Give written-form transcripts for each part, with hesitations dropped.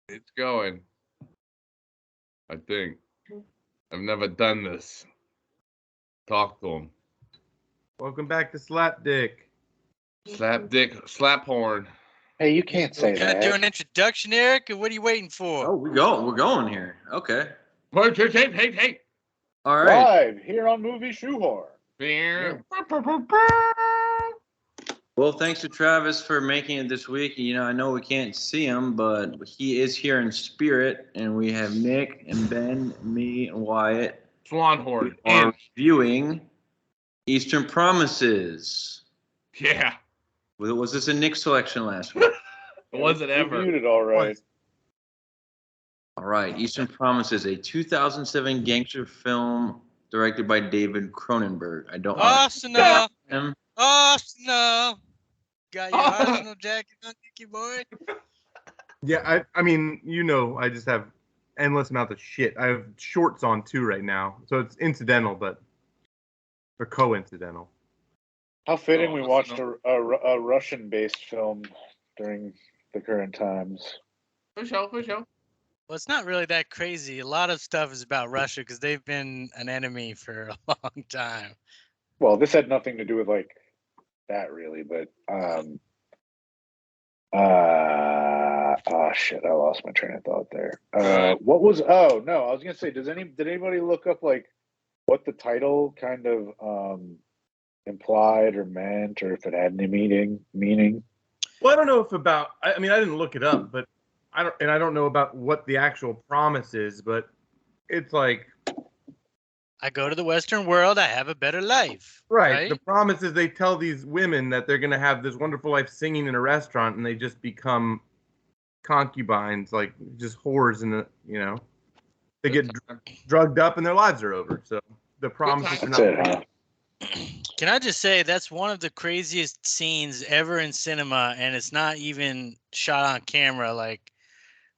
It's going. I think. I've never done this. Talk to him. Welcome back to Slap Dick. Slap dick, slap horn. Hey, you can't say We're gonna do an that. introduction, Eric, or what are you waiting for? Oh, we're going here. Okay. Wait, hey. All right. Live here on Movie Shoehorn. Well, thanks to Travis for making it this week. You know, I know we can't see him, but he is here in spirit, and we have Nick and Ben, me and Wyatt. Swan horn. Are viewing Eastern Promises. Yeah. Was this a Nick selection last week? Was it ever? You viewed it all right. All right, Eastern Promises, a 2007 gangster film directed by David Cronenberg. I don't Arsenal, him. Arsenal. Got your Arsenal jacket on, Nicky boy? Yeah, I mean, you know, I just have endless amounts of shit. I have shorts on too right now, so it's incidental, but or coincidental. How fitting we watched a Russian-based film during the current times. For sure. Well, it's not really that crazy. A lot of stuff is about Russia because they've been an enemy for a long time. Well, this had nothing to do with like that really, but oh shit, I lost my train of thought there. What was I was gonna say, did anybody look up like what the title kind of implied or meant, or if it had any meaning? Well, I don't know if I mean, I didn't look it up, but I don't know about what the actual promise is, but it's like I go to the Western world, I have a better life. right. The promise is they tell these women that they're gonna have this wonderful life singing in a restaurant, and they just become concubines, like just whores in the, you know, they get drugged up and their lives are over. So the promise is not. Can I just say that's one of the craziest scenes ever in cinema, and it's not even shot on camera. Like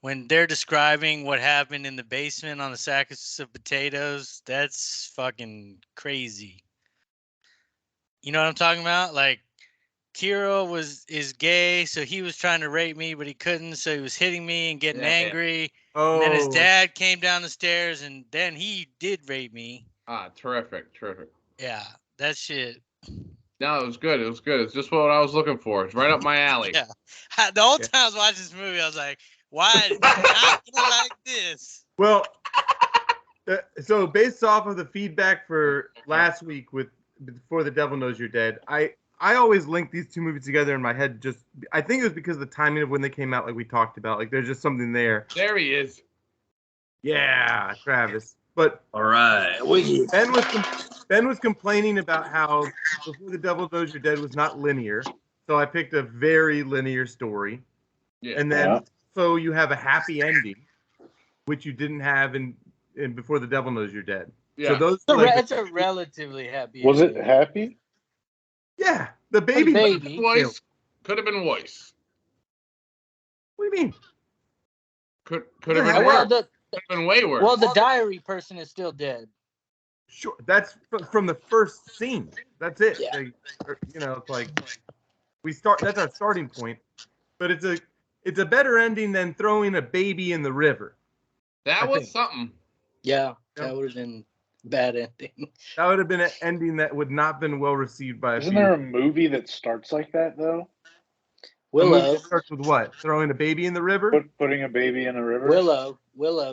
when they're describing what happened in the basement on the sacks of potatoes, that's fucking crazy. You know what I'm talking about? Like Kiro is gay, so he was trying to rape me, but he couldn't, so he was hitting me and getting angry. Oh. And then his dad came down the stairs, and then he did rape me. Ah, terrific. Yeah, that shit. No, it was good. It's just what I was looking for. It's right up my alley. Yeah. The whole time I was watching this movie, I was like, why did I not like this? Well, so based off of the feedback for last week with Before the Devil Knows You're Dead, I always link these two movies together in my head. Just I think it was because of the timing of when they came out, like we talked about. Like there's just something there. There he is. Yeah, Travis. But all right, Ben was complaining about how Before the Devil Knows You're Dead was not linear, so I picked a very linear story. Yeah. And then so you have a happy ending, which you didn't have in Before the Devil Knows You're Dead. Yeah. So those It's a relatively happy. Was ending. it happy? Yeah, the baby. Voice could have been voice. What do you mean? Could have been Well, worse. Could have been way worse. Well, the diary person is still dead. Sure, that's from the first scene. That's it. Yeah. You know, it's like we start. That's our starting point. But it's a better ending than throwing a baby in the river. That was something. Yeah, that would have been bad ending. That would have been an ending that would not been well received by. Isn't there a movie that starts like that though? Willow starts with what? Throwing a baby in the river? Putting a baby in a river? Willow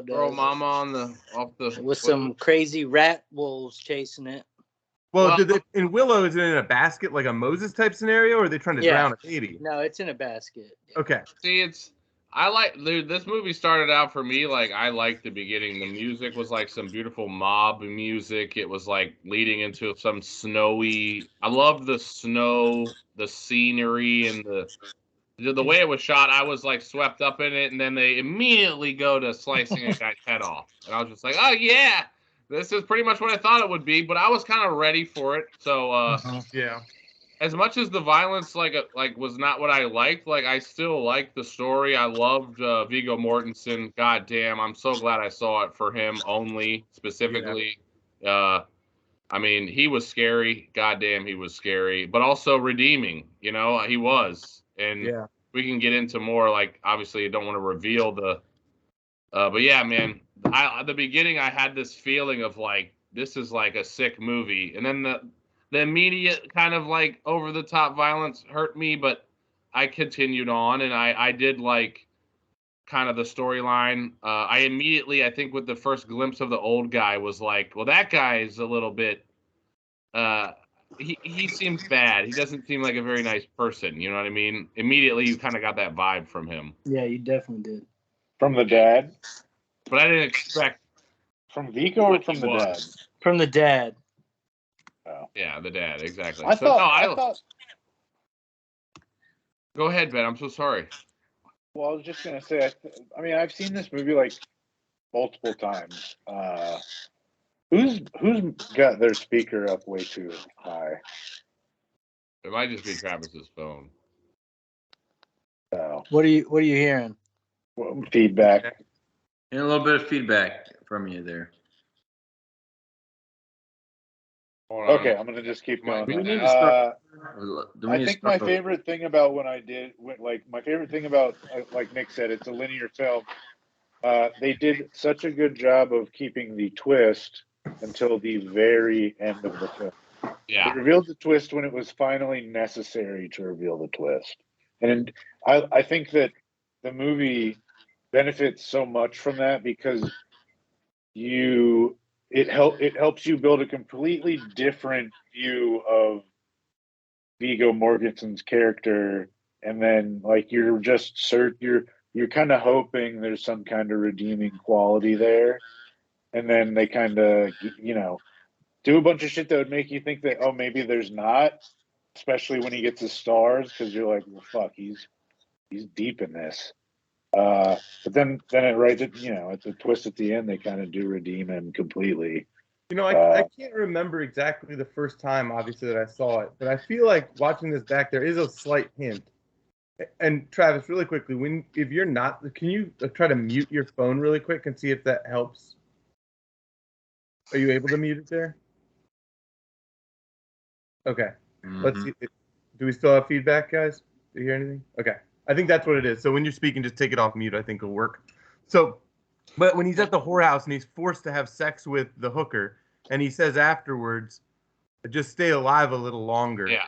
does. Throw mama off the with some crazy rat wolves chasing it. Well, in Willow, is it in a basket like a Moses type scenario, or are they trying to drown a baby? No, it's in a basket. Okay. See, this movie started out for me like I liked the beginning. The music was like some beautiful mob music. It was like leading into some snowy. I loved the snow, the scenery, and the way it was shot. I was like swept up in it, and then they immediately go to slicing a guy's head off, and I was just like, oh yeah. This is pretty much what I thought it would be, but I was kind of ready for it. So, yeah. As much as the violence like was not what I liked, like I still liked the story. I loved Viggo Mortensen. God damn, I'm so glad I saw it for him only specifically. Yeah. I mean, he was scary. God damn, he was scary, but also redeeming. You know, he was, and we can get into more. Like, obviously, you don't want to reveal the But yeah, man, at the beginning I had this feeling of like this is like a sick movie, and then the immediate kind of like over the top violence hurt me, but I continued on, and I did like kind of the storyline. I immediately, I think, with the first glimpse of the old guy, was like, well, that guy is a little bit. He seems bad. He doesn't seem like a very nice person. You know what I mean? Immediately, you kind of got that vibe from him. Yeah, you definitely did. From the dad? But I didn't expect. From Viggo or from the dad? From the dad. Oh. Yeah, the dad, exactly. I thought. Go ahead, Ben. I'm so sorry. Well, I was just gonna say. I mean, I've seen this movie like multiple times. Who's got their speaker up way too high? It might just be Travis's phone. Oh. What are you hearing? Feedback. And a little bit of feedback from you there. Okay, I'm gonna just keep going. Do we need to start? I think my favorite thing about my favorite thing about, like Nick said, it's a linear film. They did such a good job of keeping the twist until the very end of the film. Yeah. They revealed the twist when it was finally necessary to reveal the twist. And I think that the movie benefits so much from that because it helps you build a completely different view of Viggo Mortensen's character, and then like you're kind of hoping there's some kind of redeeming quality there, and then they kind of do a bunch of shit that would make you think that maybe there's not, especially when he gets his stars, because you're like, well, fuck, he's deep in this. But then at the twist at the end, they kind of do redeem him completely. I can't remember exactly the first time, obviously, that I saw it, but I feel like watching this back, there is a slight hint. And Travis, really quickly, if you're not, can you try to mute your phone really quick and see if that helps? Are you able to mute it there? Okay. Let's see. Do we still have feedback, guys? Do you hear anything? Okay. I think that's what it is. So when you're speaking, just take it off mute. I think it'll work. So, but when he's at the whorehouse and he's forced to have sex with the hooker, and he says afterwards, just stay alive a little longer. Yeah.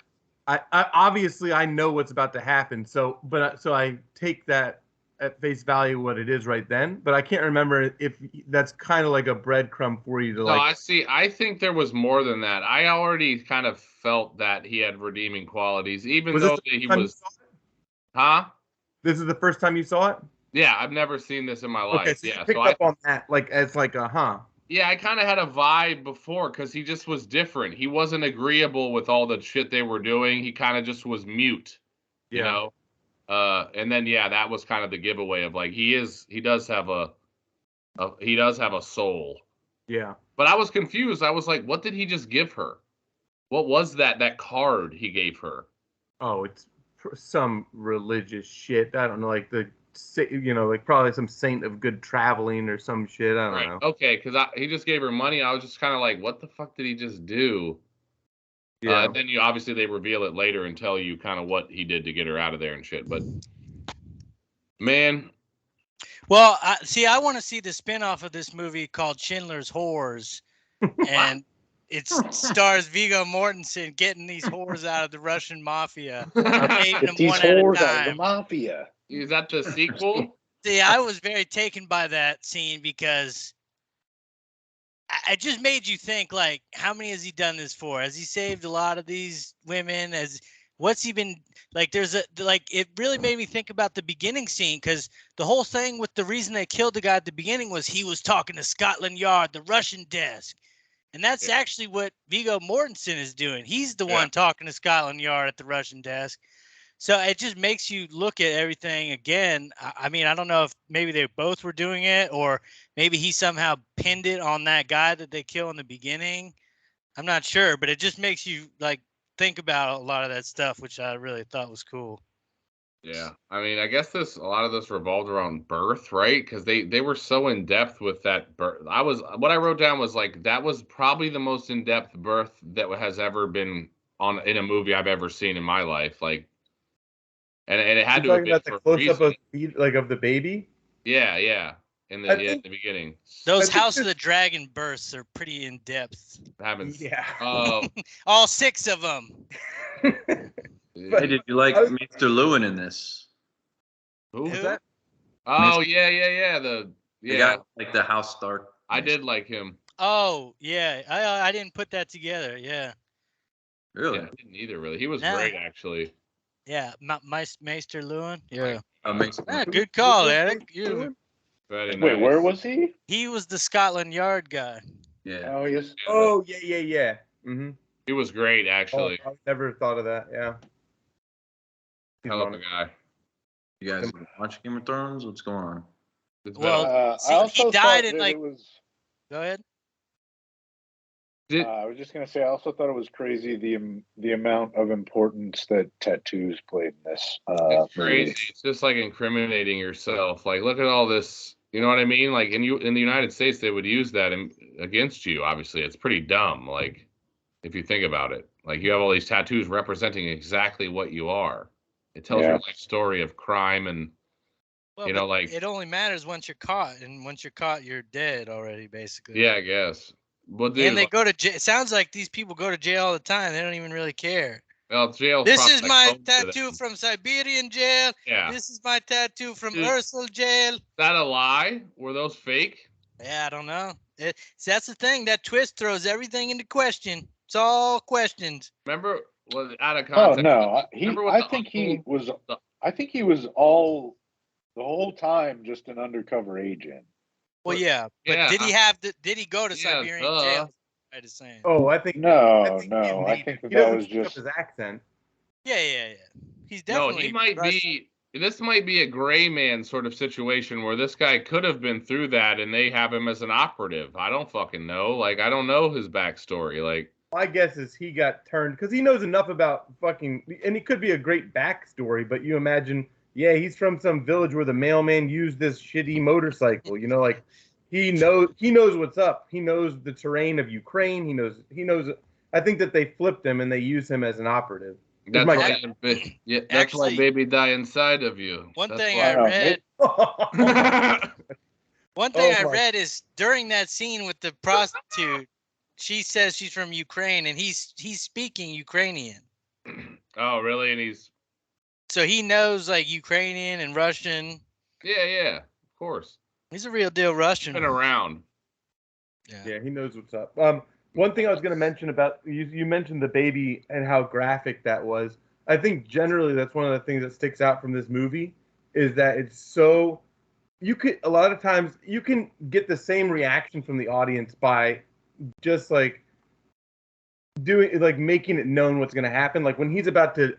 I obviously I know what's about to happen. So I take that at face value what it is right then, but I can't remember if that's kind of like a breadcrumb for you to No, I think there was more than that. I already kind of felt that he had redeeming qualities, even though he was. Huh? This is the first time you saw it? Yeah, I've never seen this in my life. Okay, so yeah, you picked up on that, like as like a huh. Yeah, I kind of had a vibe before because he just was different. He wasn't agreeable with all the shit they were doing. He kind of just was mute, you know. And then that was kind of the giveaway of like he does have a soul. Yeah. But I was confused. I was like, what did he just give her? What was that card he gave her? Oh, it's some religious shit. I don't know, like like probably some saint of good traveling or some shit. I don't know. Okay, because he just gave her money. I was just kind of like, what the fuck did he just do? Yeah. And then obviously they reveal it later and tell you kind of what he did to get her out of there and shit. But man. Well, I want to see the spinoff of this movie called Schindler's Whores, and it stars Viggo Mortensen getting these whores out of the Russian mafia, saving them one at a time. Out of the mafia. Is that the sequel? See, I was very taken by that scene because it just made you think, like, how many has he done this for? Has he saved a lot of these women? What's he been like? It really made me think about the beginning scene, because the whole thing with the reason they killed the guy at the beginning was he was talking to Scotland Yard, the Russian desk. And that's actually what Viggo Mortensen is doing. He's the one talking to Scotland Yard at the Russian desk. So it just makes you look at everything again. I mean, I don't know if maybe they both were doing it, or maybe he somehow pinned it on that guy that they kill in the beginning. I'm not sure, but it just makes you like think about a lot of that stuff, which I really thought was cool. Yeah, I mean, I guess a lot of this revolved around birth, right? Because they were so in depth with that birth. What I wrote down was like that was probably the most in depth birth that has ever been in a movie I've ever seen in my life. Like, and it had to have been about the close up of the baby. Yeah. in I the think- beginning. Those I think House of this- the Dragon bursts are pretty in depth. Happens. Yeah. All 6 of them. Hey, did you like I was- Mr. Lewin in this? Who? Was that? Oh yeah. The guy like the House Stark. I did like him. Oh yeah, I didn't put that together. Yeah, Really? Yeah, I didn't either really. He was Nah. great actually. yeah. Meister Lewin. Yeah. Makes Ah, good call, Eric. Very Wait, nice. where was he? He was the Scotland Yard guy. Yeah. Oh, yes. Oh yeah. Mm-hmm. He was great actually. I never thought of that. Yeah. He's Hell of on a it. guy. You guys watch Game of Thrones? What's going on? It's Well, better. see, I he also died thought in, that like- it was. Go ahead. Did- I was just gonna say, I also thought it was crazy the amount of importance that tattoos played in this it's crazy. movie. It's just like incriminating yourself. Like, look at all this. You know what I mean? Like, in the United States, they would use that against you. Obviously, it's pretty dumb. Like, if you think about it, like you have all these tattoos representing exactly what you are. It tells Yeah. your life story of crime and Well, You know, but like- it only matters once you're caught, and once you're caught, you're dead already, basically. yeah, I guess. But dude, And they go to jail. It sounds like these people go to jail all the time. They don't even really care. well, jail. This is my tattoo from Siberian jail. Yeah. This is my tattoo from Dude. Ursel jail. Is that a lie? Were those fake? Yeah, I don't know. See, that's the thing. That twist throws everything into question. It's all questioned. Remember, was out of Oh context. no, Remember what I the think he uncle- was. the- I think he was all the whole time just an undercover agent. Well, yeah, but Yeah, did he have the? Did he go to Yeah, Siberian duh. jail? I just saying. Oh, I think. No, I think no, he's I native. think He that doesn't was pick up just. his accent. Yeah. He's No, definitely. he might Russian. be. This might be a gray man sort of situation where this guy could have been through that, and they have him as an operative. I don't fucking know. Like, I don't know his backstory. Like, My guess is he got turned because he knows enough about fucking, and it could be a great backstory. But you imagine, yeah, he's from some village where the mailman used this shitty motorcycle. You know, like he knows what's up. He knows the terrain of Ukraine. He knows. I think that they flipped him and they use him as an operative. that's my why, guess. that's why Actually- baby die inside of you. One That's thing why- I read. I One thing Oh I my- read is during that scene with the prostitute, she says she's from Ukraine and he's speaking Ukrainian. oh, really? And he's So he knows like Ukrainian and Russian. yeah, of course. He's a real deal Russian. Been around. Yeah, he knows what's up. One thing I was going to mention about you mentioned the baby and how graphic that was. I think generally that's one of the things that sticks out from this movie is that it's so a lot of times you can get the same reaction from the audience by just like making it known what's going to happen. Like when he's about to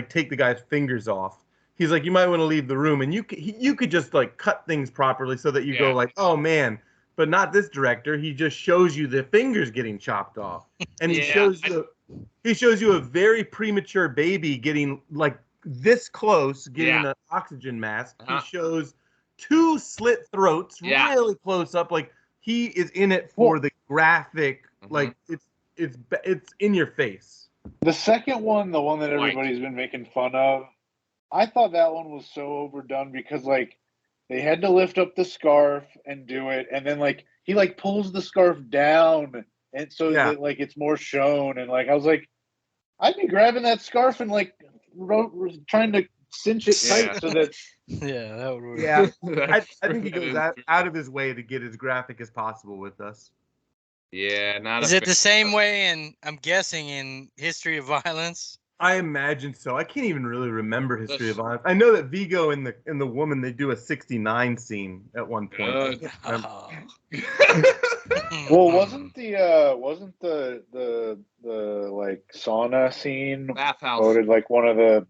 take the guy's fingers off, he's like, you might want to leave the room, and you could just like cut things properly so that you go Yeah. like, oh man. But not this director. He just shows you the fingers getting chopped off, and he Yeah, shows you a very premature baby getting like this close, getting Yeah. an oxygen mask. Uh-huh. He shows two slit throats, Yeah. really close up. Like he is in it for the graphic. Mhm. Like it's in your face. The second one, the one that White. everybody's been making fun of, I thought that one was so overdone because like they had to lift up the scarf and do it, and then like he like pulls the scarf down, and so Yeah. that like it's more shown, and like I was like, I'd be grabbing that scarf and like trying to cinch it tight Yeah. so that Yeah, that would work. Yeah, That's I think he true. goes That is true. out of his way to get as graphic as possible with us. Yeah, not Is a it the fan. same way in I'm guessing in History of Violence? I imagine so. I can't even really remember History of Violence. I know that Viggo and the woman, they do a 69 scene at one point. I Good. can't remember. Oh. well wasn't the like sauna scene Bathhouse. voted like one of the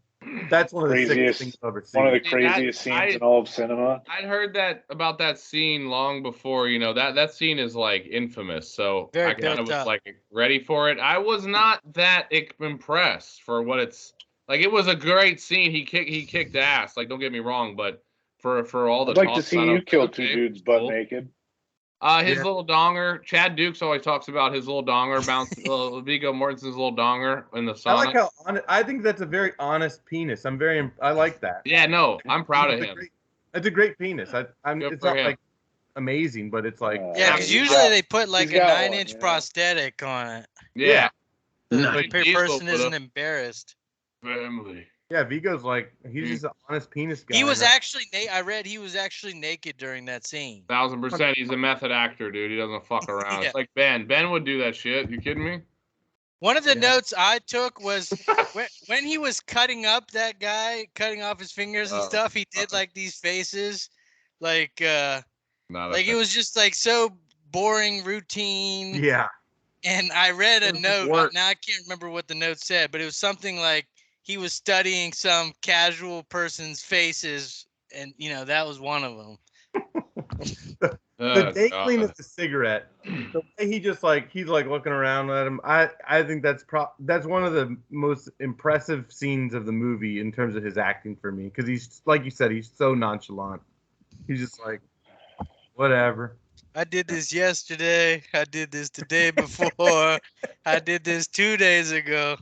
That's one of the sickest Craziest- things I've ever seen. one of the See, that- craziest scenes I- in all of cinema. I'd heard that about that scene long before, that scene is like infamous. So Very I kind of built was up. like ready for it. I was not that impressed for what it's like. It was a great scene. He kicked ass. Like, don't get me wrong, but for all the I'd like to talk see about you it, kill okay, two dudes butt cool. naked. His Yeah. little donger. Chad Dukes always talks about his little donger bounce. Viggo Mortensen's little donger in the I sauna. like how I think that's a very honest penis. I like that. Yeah, no, I'm proud of It's a him. It's a great penis. Good It's for not him. like amazing, but it's like Yeah, because he's usually got- they put like he's a got 9-inch one, you know? prosthetic on it. Yeah. So No. the Vin Diesel person put isn't up- embarrassed. Family. yeah, Vigo's like he's just an honest penis guy. He was and actually I read he was actually naked during that scene. 1000%. He's a method actor, dude. He doesn't fuck around. Yeah. It's like Ben. Ben would do that shit. You kidding me? One of the Yeah. notes I took was when he was cutting up that guy, cutting off his fingers and Oh, stuff, he did like these faces, like Not a it fan. was just like so boring, routine. yeah, And I read a It was note. work. Now I can't remember what the note said, but it was something like he was studying some casual person's faces, and that was one of them. the Oh, dangling God. of the cigarette. The way he just like he's like looking around at him. I think that's one of the most impressive scenes of the movie in terms of his acting for me, because he's like you said, he's so nonchalant. He's just like whatever. I did this yesterday. I did this the day before. I did this 2 days ago.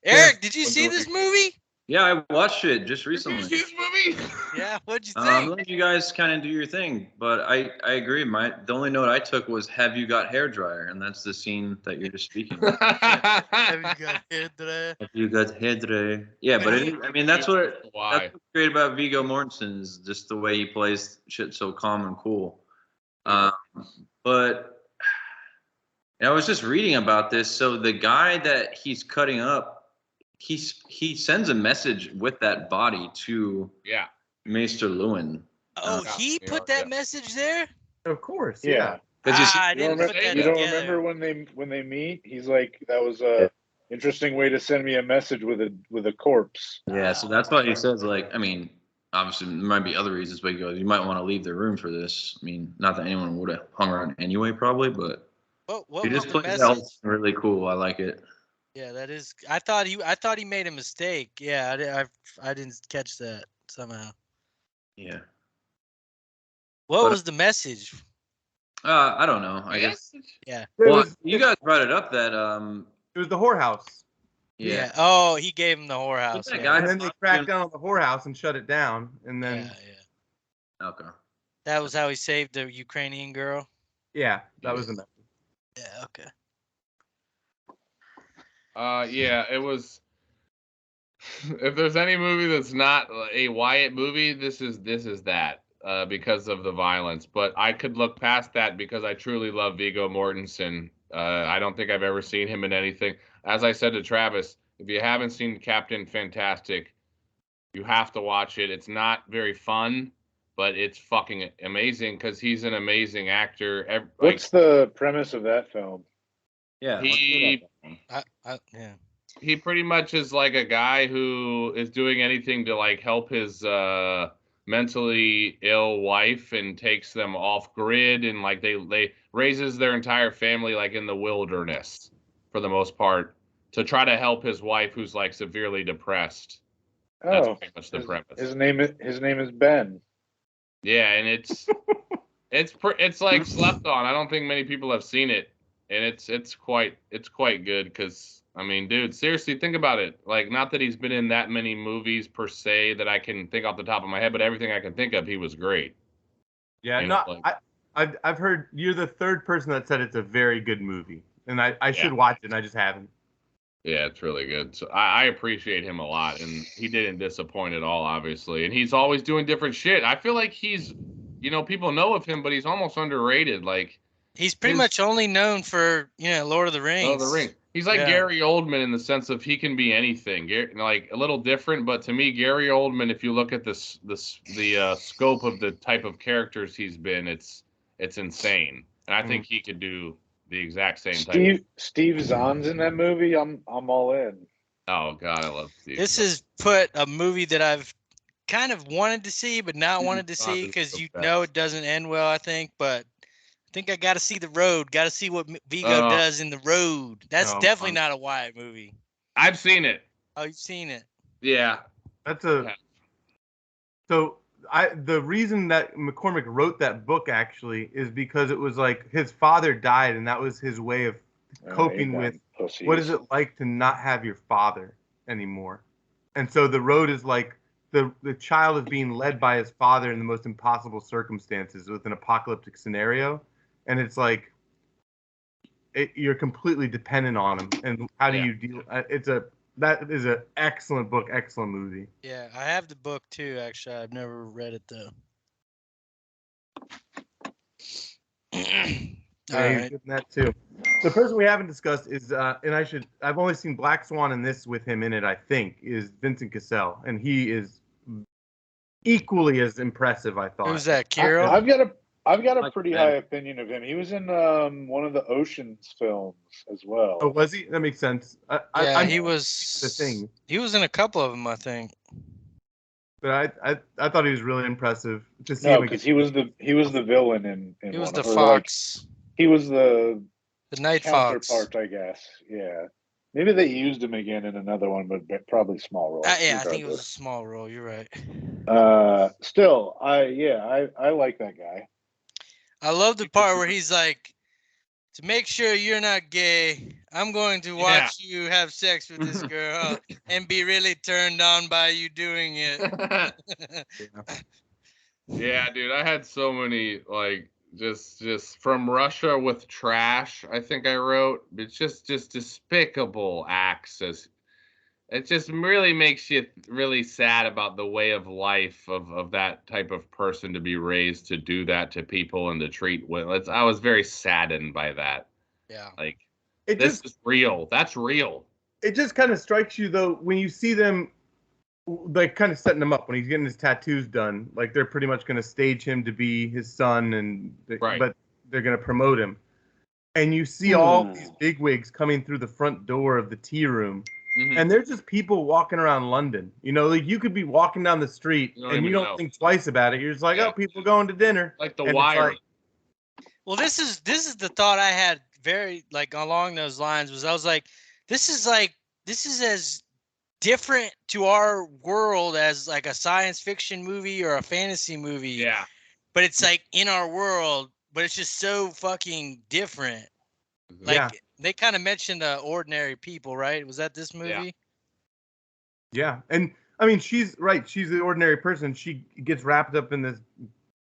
Eric, did you see this movie? Yeah, I watched it just Did you recently. see this movie? Yeah, what'd you I'm think? letting you guys kind of do your thing, but I agree. The only note I took was "Have you got hair dryer?" and that's the scene that you're just speaking of. Have you got hair dryer? Have you got hair dryer? Yeah, but it is, I mean that's Why? what's great about Viggo Mortensen is just the way he plays shit so calm and cool. But I was just reading about this. So the guy that he's cutting up, he sends a message with that body to Yeah. Maester Lewin. Oh, he put that message there? Of course, Yeah. Because you see, I You don't, didn't put remember, that you don't together. remember when they meet? He's like, that was a interesting way to send me a message with a corpse. yeah, so that's why he says, like, I mean, obviously there might be other reasons, but he goes, you might want to leave the room for this. I mean, not that anyone would have hung around anyway, probably, but What he was just the plays that message? really cool. I like it. Yeah, that is. I thought he made a mistake. Yeah, I didn't catch that somehow. Yeah. What But- was the message? I don't know. I guess. Yeah. Well, you guys brought it up that it was the whorehouse, yeah. Oh, he gave him the whorehouse. that Yeah. guy- and then they cracked down on the whorehouse and shut it down, and then Yeah. Okay. That was how he saved the Ukrainian girl. that was the message. Yeah. Okay. Yeah, it was. If there's any movie that's not a Wyatt movie, this is that because of the violence. But I could look past that because I truly love Viggo Mortensen. I don't think I've ever seen him in anything. As I said to Travis, if you haven't seen Captain Fantastic, you have to watch it. It's not very fun, but it's fucking amazing because he's an amazing actor. What's the premise of that film? Yeah. Yeah. He pretty much is like a guy who is doing anything to like help his mentally ill wife and takes them off grid, and like they raises their entire family like in the wilderness for the most part to try to help his wife who's like severely depressed. That's Oh, pretty much the his, premise. his name is Ben. Yeah, and it's like slept on. I don't think many people have seen it, and it's quite good because I mean, dude, seriously, think about it. Like, not that he's been in that many movies per se that I can think off the top of my head, but everything I can think of, he was great. Yeah, You no, know, like- I've heard you're the third person that said it's a very good movie, and I should watch it, and I just haven't. Yeah, it's really good. So I appreciate him a lot, and he didn't disappoint at all, obviously. And he's always doing different shit. I feel like he's, people know of him, but he's almost underrated. Like, He's pretty much only known for Lord of the Rings. Lord of the Rings. He's like Gary Oldman in the sense of he can be anything. Like a little different, but to me, Gary Oldman, if you look at the scope of the type of characters he's been, it's insane. And I think he could do the exact same type. Steve Zahn's in that movie. I'm all in. Oh God, I love Steve. This has put a movie that I've kind of wanted to see, but not wanted to see because it doesn't end well. I think, but I think I got to see The Road. Got to see what Viggo does in The Road. That's definitely not a Wyatt movie. I've seen it. Oh, you've seen it? Yeah. That's So the reason that McCormick wrote that book actually is because it was like his father died, and that was his way of coping with what is it like to not have your father anymore. And so The Road is like the child is being led by his father in the most impossible circumstances with an apocalyptic scenario, and it's like you're completely dependent on him. And how do you deal? That is an excellent book, excellent movie. Yeah, I have the book too. Actually, I've never read it though. Yeah, he's good in that too. The person we haven't discussed is, and I've only seen Black Swan and this with him in it, I think, is Vincent Cassel. And he is equally as impressive, I thought. Who's that, Kirill? I've got a pretty high opinion of him. He was in one of the Ocean's films as well. Oh, was he? That makes sense. He was the thing. He was in a couple of them, I think. But I thought he was really impressive to see. No, because he was the villain in he was one the of, fox. He was the night fox. counterpart, I guess. Yeah. Maybe they used him again in another one, but probably small role. Yeah, I think it was a small role. You're right. Still, I like that guy. I love the part where he's like, to make sure you're not gay, I'm going to watch you have sex with this girl and be really turned on by you doing it. Yeah, dude, I had so many like just from Russia with trash. I think I wrote. It's just despicable acts. It just really makes you really sad about the way of life of that type of person to be raised to do that to people and to treat women. I was very saddened by that. Yeah. Like, this is real. That's real. It just kind of strikes you, though, when you see them, like, kind of setting him up when he's getting his tattoos done. Like, they're pretty much going to stage him to be his son, but they're going to promote him. And you see all these bigwigs coming through the front door of the tea room. Mm-hmm. And they're just people walking around London. You know, like you could be walking down the street and you don't think twice about it. You're just like, oh, people going to dinner. Like The Wire. Well, this is the thought I had very like along those lines was I was like, this is as different to our world as like a science fiction movie or a fantasy movie. Yeah. But it's like in our world, but it's just so fucking different. Like they kind of mentioned ordinary people, right? Was that this movie? Yeah. And I mean, she's right. She's the ordinary person. She gets wrapped up in this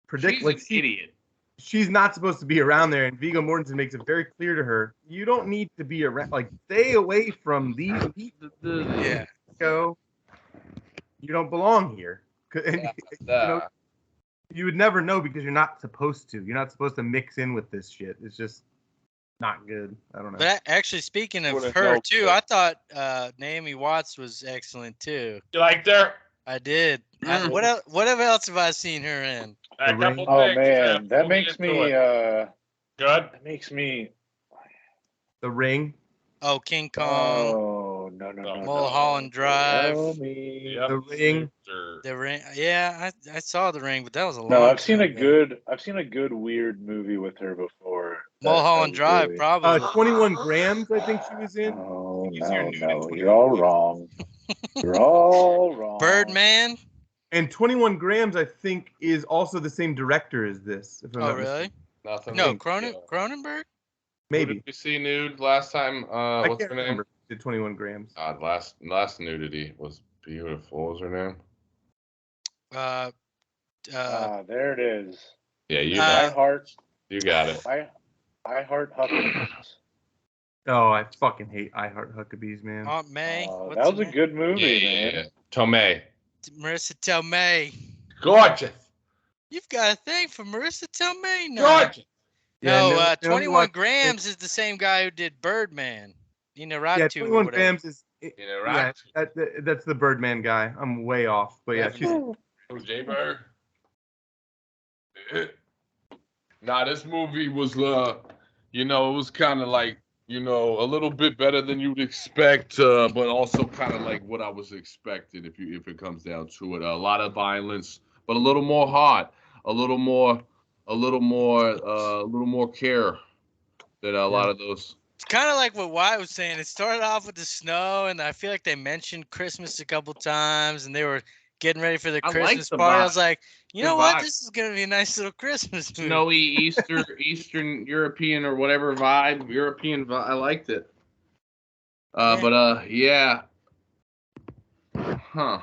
predicament. She's an idiot. She's not supposed to be around there. And Viggo Mortensen makes it very clear to her, you don't need to be around. Like, stay away from these people. Go. You don't belong here. And, you would never know because you're not supposed to. You're not supposed to mix in with this shit. It's just not good. I don't know. But actually, speaking of her too, I thought Naomi Watts was excellent too. You liked her? I did. What else have I seen her in? Man, that makes me good. That makes me The Ring. Oh, King Kong. Oh no. Mulholland Drive. The Ring. The Ring. Yeah, I saw The Ring, but that was a long. No, I've seen a good weird movie with her before. Mulholland Drive, really... probably. 21 Grams, I think she was in. Oh no, you're all wrong. You're all wrong. Birdman. And 21 Grams, I think, is also the same director as this. If I'm not really? Nothing. No, Cronenberg. Maybe. Did you see Nude last time? What's her name? Remember. Did 21 Grams. God, last nudity was beautiful. What was her name? There it is. Yeah, you got it. I heart Hucklebees. Oh, I fucking hate I Heart Huckabees, man. Aunt May. That was a good movie, man. Yeah. Tomei. Marissa Tomei. Gorgeous. You've got a thing for Marissa Tomei now. Gorgeous. No, 21 Grams is the same guy who did Birdman. Yeah, 21 Grams is. Yeah, that's the Birdman guy. I'm way off, but yeah, she's. J-Bird. Nah, this movie was, it was kind of like, a little bit better than you'd expect, but also kind of like what I was expecting if it comes down to it. A lot of violence, but a little more heart, a little more care than a lot of those. It's kind of like what Wyatt was saying. It started off with the snow, and I feel like they mentioned Christmas a couple times, and they were getting ready for the Christmas party. I was like, you know what? This is going to be a nice little Christmas movie. Snowy Eastern European or whatever vibe. European vibe. I liked it. But, yeah. Huh.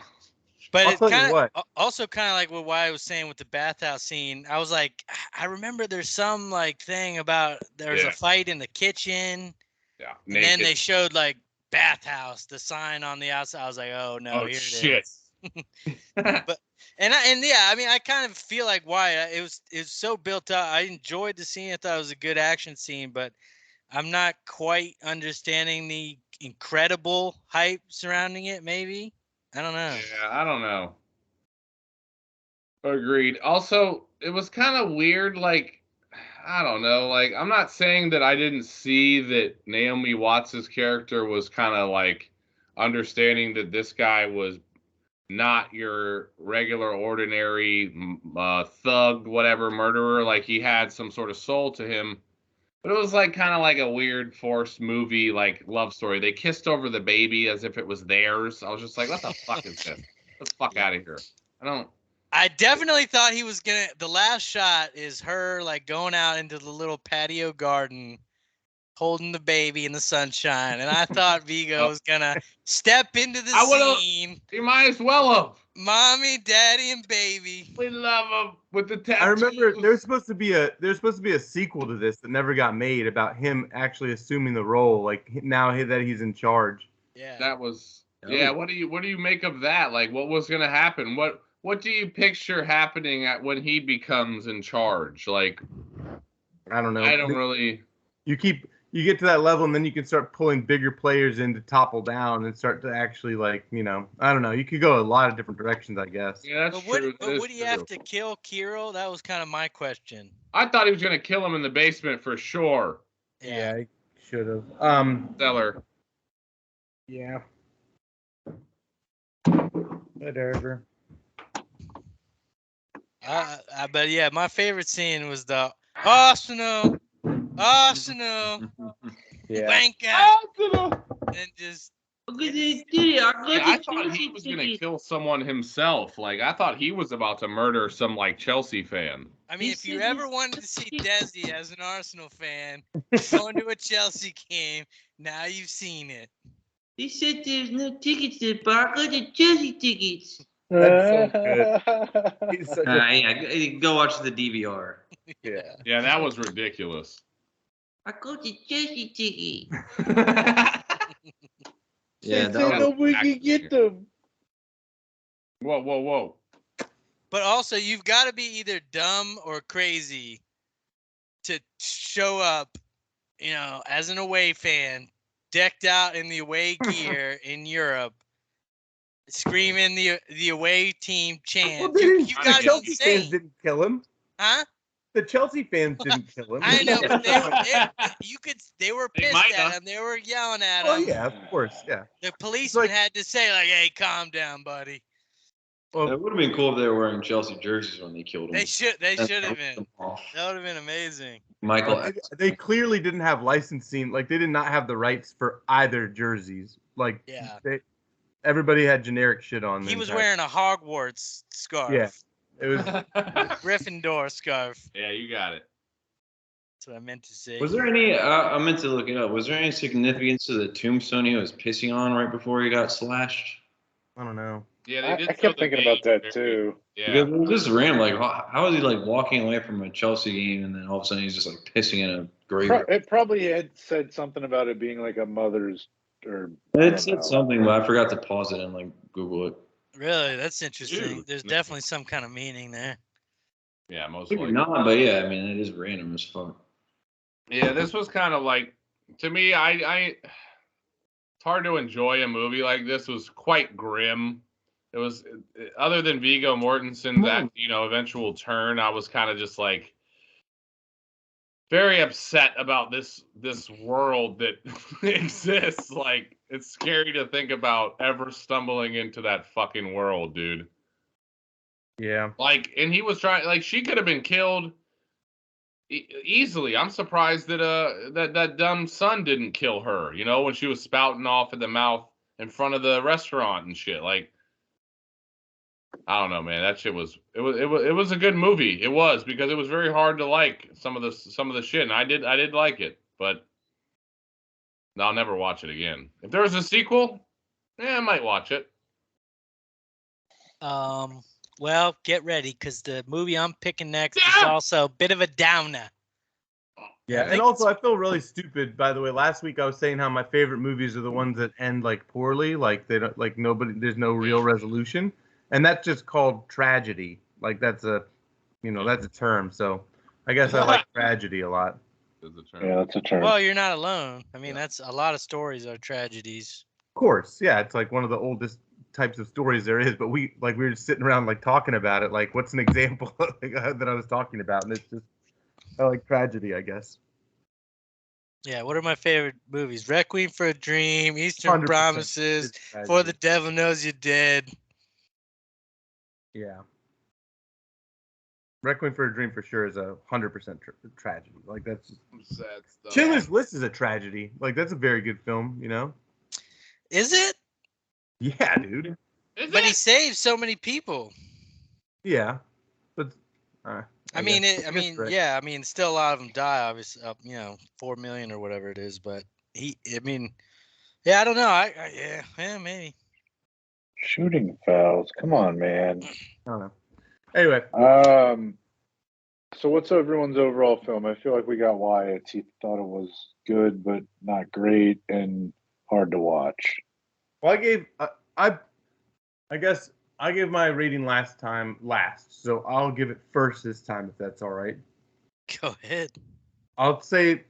But I'll it tell you kind what. of also kind of like what I was saying with the bathhouse scene. I was like, I remember there's some like thing about there's a fight in the kitchen, Yeah. and then they showed like bathhouse, the sign on the outside. I was like, oh no, Oh here shit. it is. But and yeah, I mean, I kind of feel like why it was so built up. I enjoyed the scene. I thought it was a good action scene, but I'm not quite understanding the incredible hype surrounding it. Maybe I don't know. Yeah, I don't know. Agreed. Also, it was kind of weird. Like, I don't know. Like, I'm not saying that I didn't see that Naomi Watts' character was kind of like understanding that this guy was not your regular, ordinary thug, whatever, murderer. Like, he had some sort of soul to him. But it was like kind of like a weird forced movie, like love story. They kissed over the baby as if it was theirs. I was just like, what the fuck is this? Get the fuck out of here. I don't. I definitely thought he was gonna. The last shot is her like going out into the little patio garden, holding the baby in the sunshine, and I thought Viggo was gonna step into the scene. You might as well have. Mommy, daddy, and baby. We love him with the tattoos. I remember there's supposed to be a sequel to this that never got made about him actually assuming the role, like now that he's in charge. Yeah. That was What do you make of that? Like, what was gonna happen? What do you picture happening when he becomes in charge? Like, I don't know. I don't really. You get to that level, and then you can start pulling bigger players in to topple down and start to actually, like, I don't know. You could go a lot of different directions, I guess. Yeah, that's true. But would he have to kill Kirill? That was kind of my question. I thought he was gonna kill him in the basement for sure. Yeah, he should have. Stellar. Yeah. Whatever. But yeah, my favorite scene was the Arsenal. Yeah. Wank out. And just. I thought he was gonna kill someone himself. Like, I thought he was about to murder some like Chelsea fan. I mean, if you ever wanted to see Desi as an Arsenal fan going to a Chelsea game, now you've seen it. They said there's no tickets to the bar. Go to Chelsea tickets. That's so good. He's such Yeah, go watch the DVR. yeah. Yeah, that was ridiculous. I go to Chelsea tickets. Yeah, that we can get them. Whoa. But also, you've got to be either dumb or crazy to show up, as an away fan, decked out in the away gear in Europe, screaming the away team chant. Well, You got the Chelsea insane. fans didn't kill him. Huh? The Chelsea fans didn't kill him. I know, but they were They pissed might at have. him. They were yelling at him. Oh yeah, of course, yeah. The policeman like- had to say, like, "Hey, calm down, buddy." Well, It would have been cool if they were wearing Chelsea jerseys when they killed him. They should have been. Them off. That would have been amazing. Michael. they clearly didn't have licensing. Like they did not have the rights for either jerseys. Like Yeah. everybody had generic shit on. He was wearing a Hogwarts scarf. Yeah. It was. Gryffindor scarf. Yeah, you got it. That's what I meant to say. Was there any? I meant to look it up. Was there any significance to the tombstone he was pissing on right before he got slashed? I don't know. Yeah, they did. I kept thinking about that too. Yeah. Because it was just random. Like, how is he like walking away from a Chelsea game and then all of a sudden he's just like pissing in a grave? It probably had said something about it being like a mother's or. It said something, but I forgot to pause it and like Google it. Really? That's interesting. Dude. There's definitely some kind of meaning there. Yeah, most Maybe likely. not, but yeah, I mean it is random as fuck. Yeah, this was kind of like, to me, it's hard to enjoy a movie like this. It was quite grim. It was, other than Viggo Mortensen's eventual turn, I was kind of just like very upset about this world that exists. Like, it's scary to think about ever stumbling into that fucking world, dude. Yeah. Like, and he was trying, like, she could have been killed easily. I'm surprised that that dumb son didn't kill her, when she was spouting off at the mouth in front of the restaurant and shit. Like, I don't know, man. That shit was it was a good movie. It was, because it was very hard to like some of the shit, and I did like it, but I'll never watch it again. If there was a sequel, I might watch it. Well, get ready because the movie I'm picking next is Yeah! also a bit of a downer. Yeah, think and also I feel really stupid. By the way, last week I was saying how my favorite movies are the ones that end like poorly, like they don't, like nobody, there's no real resolution, and that's just called tragedy. Like that's a, that's a term. So I guess I like tragedy a lot. Is the Yeah, term. that's a term. Well, you're not alone. I mean, Yeah. that's a lot of stories are tragedies. Of course, yeah, it's like one of the oldest types of stories there is. But we were just sitting around like talking about it. Like, what's an example that I was talking about? And it's just I like tragedy, I guess. Yeah, what are my favorite movies? Requiem for a Dream, Eastern 100% Promises, it's For the tragedy. Devil Knows You're Dead. Yeah. Requiem for a Dream for sure is 100% tragedy. Like that's Sad stuff. Schindler's List is a tragedy. Like that's a very good film, Is it? Yeah, dude. Is But he it? saved so many people. Yeah, but I mean, guess. Right. yeah. I mean, still a lot of them die. Obviously, 4 million or whatever it is. But I mean, yeah, I don't know. Yeah, maybe. Shooting fouls. Come on, man. I don't know. Anyway, So what's everyone's overall film? I feel like we got Wyatt's. He thought it was good, but not great and hard to watch. well, I guess I gave my rating last, so I'll give it first this time if that's all right. Go ahead. I'll say,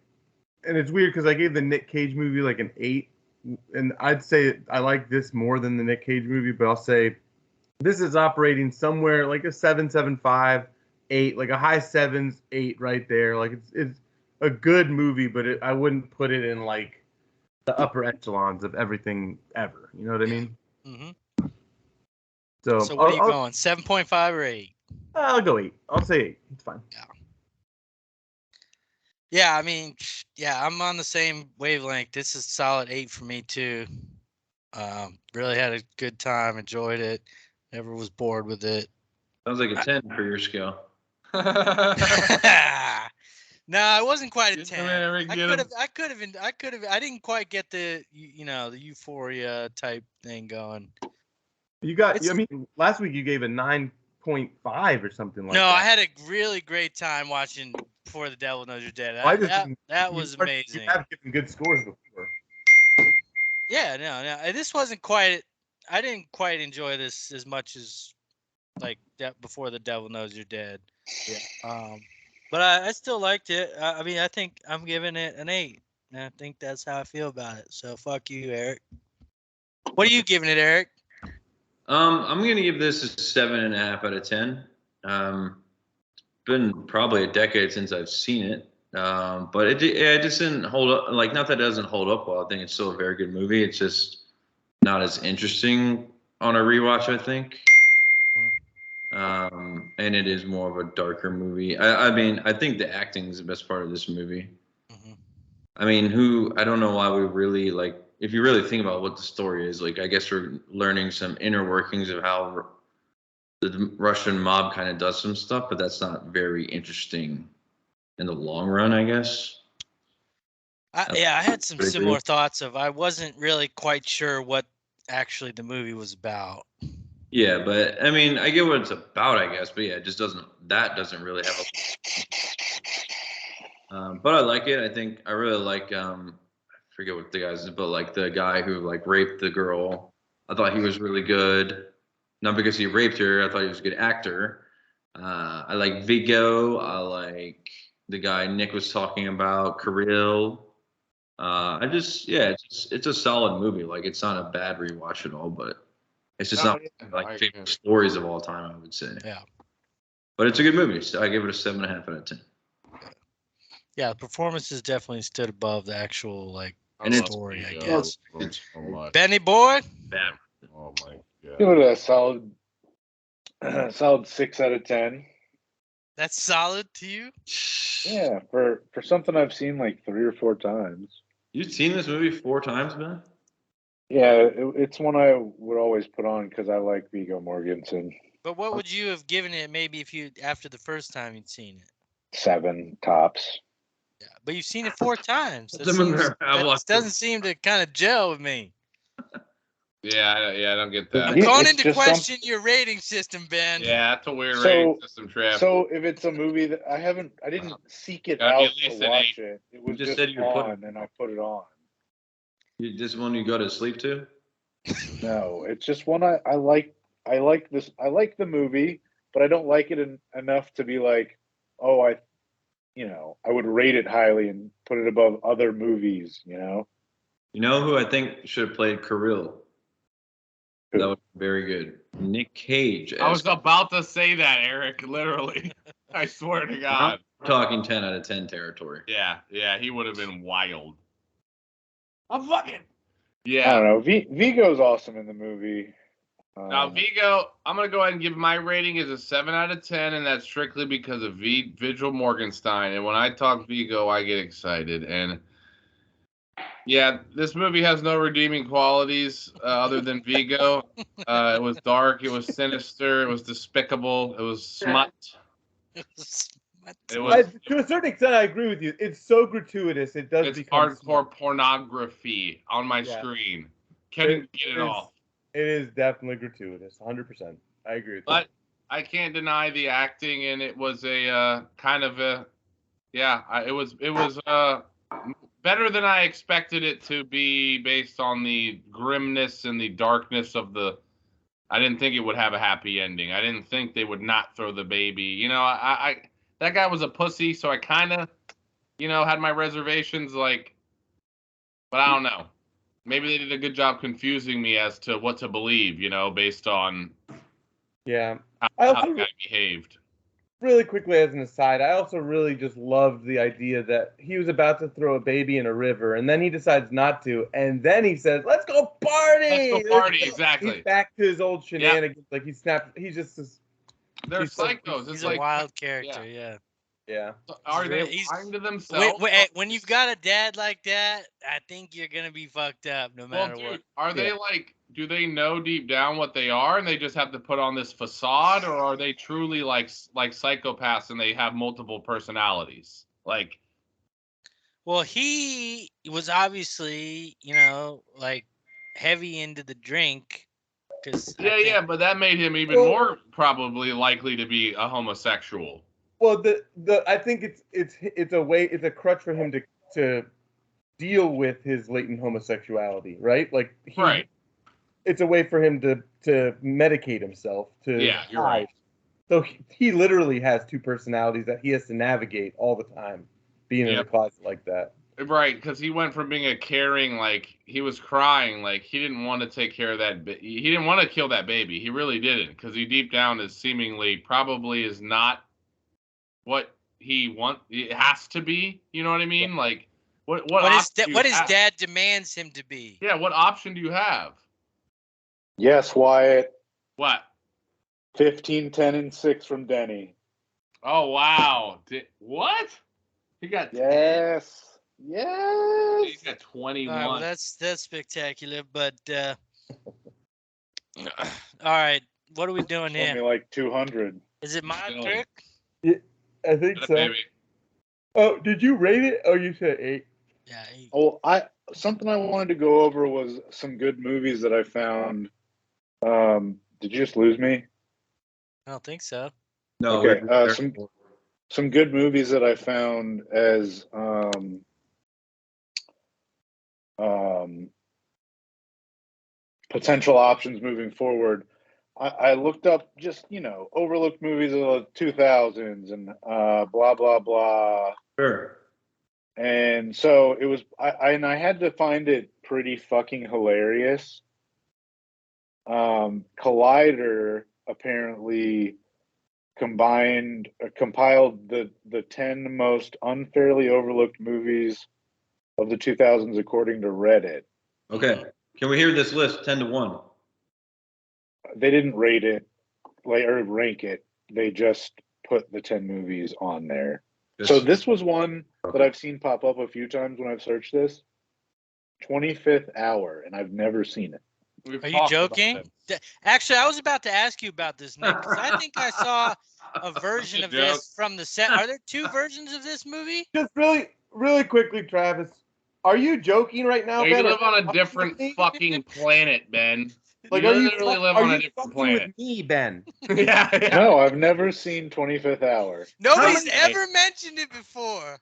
and it's weird because I gave the Nick Cage movie like an 8, and I'd say I like this more than the Nick Cage movie, but I'll say this is operating somewhere like a 7.75, 8, like a high 7s, 8 right there. Like it's a good movie, but I wouldn't put it in like the upper echelons of everything ever. You know what I mean? Mm-hmm. So what are you going? 7.5 or 8? I'll go 8. I'll say 8. It's fine. Yeah. Yeah, I mean, yeah, I'm on the same wavelength. This is solid 8 for me too. Really had a good time, enjoyed it. Never was bored with it. Sounds like a 10 for your scale. No, it wasn't quite a Get 10. him, Eric, I get could him. have. I didn't quite get the the euphoria type thing going. You got. I mean, last week you gave a 9.5 or something like that. No, I had a really great time watching Before the Devil Knows You're Dead. That was amazing. You have given good scores before. Yeah, no, this wasn't quite. I didn't quite enjoy this as much as like that Before the Devil Knows You're Dead. Yeah. But I still liked it. I mean, I think I'm giving it an 8. And I think that's how I feel about it. So fuck you, Eric. What are you giving it, Eric? I'm gonna give this a 7.5 out of 10. It's been probably a decade since I've seen it. But it just didn't hold up. Like, not that it doesn't hold up well. I think it's still a very good movie. It's just not as interesting on a rewatch, I think. And it is more of a darker movie. I mean, I think the acting is the best part of this movie. Mm-hmm. I mean, I don't know why we really, like, if you really think about what the story is, like, I guess we're learning some inner workings of how the Russian mob kind of does some stuff, but that's not very interesting in the long run, I guess. I had some similar thoughts of I wasn't really quite sure what actually the movie was about. Yeah, but I mean, I get what it's about, I guess, but yeah, it just doesn't really have a. But I like it. I think I really like. I forget what the guy's, but like the guy who like raped the girl. I thought he was really good. Not because he raped her. I thought he was a good actor. I like Viggo. I like the guy Nick was talking about, Kirill. It's a solid movie. Like, it's not a bad rewatch at all, but it's just not like favorite stories of all time, I would say. Yeah. But it's a good movie. So I give it a 7.5 out of 10. Yeah, the performances definitely stood above the actual story, I Viggo guess. so much. Benny boy. Bam. Oh my god. Give it a solid 6 out of 10. That's solid to you? Yeah, for something I've seen like 3 or 4 times. You've seen this movie 4 times, man? Yeah, it's one I would always put on because I like Viggo Mortensen. But what would you have given it maybe if you after the first time you'd seen it? 7 tops. Yeah, but you've seen it 4 times. That doesn't seem to kind of gel with me. Yeah, I don't get The that. V- Calling it's into just question your rating system, Ben. Yeah, that's a weird So- rating system, Trev. So if it's a movie that I didn't seek it Gotta be out at to least an watch it. It was just just said you put it- on, and I put it on. This one you go to sleep to? No, it's just one I like. I like this. I like the movie, but I don't like it enough to be like, oh, I would rate it highly and put it above other movies. You know who I think should have played Kirill? Who? That was very good. Nick Cage. I was as- about to say that, Eric. Literally, I swear to God. I'm talking 10 out of 10 territory. Yeah, he would have been wild. I'm fucking. I Yeah. don't know. Viggo's awesome in the movie. Now, Viggo, I'm going to go ahead and give my rating as a 7 out of 10, and that's strictly because of Vigil Morgenstein. And when I talk Viggo, I get excited. And yeah, this movie has no redeeming qualities other than Viggo. It was dark, it was sinister, it was despicable, it was smut. It was To a certain extent, I agree with you. It's so gratuitous. It does it's become hardcore pornography on my Yeah. screen. Couldn't get it is- off. It is definitely gratuitous. 100%. I agree with But I can't deny the acting, and it was a kind of a it was better than I expected it to be based on the grimness and the darkness of the. I didn't think it would have a happy ending. I didn't think they would not throw the baby. I that guy was a pussy, so I kind of, had my reservations. Like, but I don't know. Maybe they did a good job confusing me as to what to believe. Based on Yeah. how I the also guy behaved. really quickly as an aside, I also really just loved the idea that he was about to throw a baby in a river, and then he decides not to, and then he says, "Let's go party! Let's go party!" Exactly. He's back to his old shenanigans. Like he snapped. He's just this. They're He's so- psychos. He's It's a like, wild character, yeah. Yeah. are they He's- lying to themselves? When you've got a dad like that, I think you're gonna be fucked up no Well, matter dude, what. are they like? Do they know deep down what they are, and they just have to put on this facade, or are they truly like psychopaths and they have multiple personalities? Like, Well, he was obviously, like heavy into the drink. Cause Oh. but that made him even more probably likely to be a homosexual. Well, I think it's a crutch for him to deal with his latent homosexuality, right? Like Right. It's a way for him to medicate himself to Yeah, you're right. So he literally has two personalities that he has to navigate all the time, being in a closet like that. Right, because he went from being a caring, like he was crying, like he didn't want to take care of that. He didn't want to kill that baby. He really didn't, because he deep down is seemingly probably is not what he it has to be. You know what I mean? Like what his dad demands him to be. Yeah, what option do you have? Yes, Wyatt. What? 15, 10, and 6 from Denny. Oh wow! What? He got Yes. He got 21. Well, that's spectacular. But all right, what are we doing Only here? like 200. Is it my Still. pick? I think Got a so. baby. Oh, did you rate it? Oh, you said 8. Yeah. Oh, something I wanted to go over was some good movies that I found. Did you just lose me? I don't think so. No, Okay, we're- some good movies that I found as potential options moving forward. I looked up just overlooked movies of the 2000s and blah blah blah. Sure. And so it was, I had to find it pretty fucking hilarious. Collider apparently compiled the 10 most unfairly overlooked movies of the 2000s according to Reddit. Okay. Can we hear this list 10-1? They didn't rate it or rank it. They just put the 10 movies on there. So this was one that I've seen pop up a few times when I've searched this. 25th Hour, and I've never seen it. We've Are you talked about joking? it. Actually, I was about to ask you about this, Nick, because I think I saw a version of this from the set. Are there two versions of this movie? Just really quickly, Travis. Are you joking right now, No, you Ben? live on a Are you different fucking with me? fucking planet, Ben. Like, you are you literally live are on a you different fucking planet. with me, Ben? yeah, yeah. No, I've never seen 25th Hour. Nobody's many- ever mentioned it before.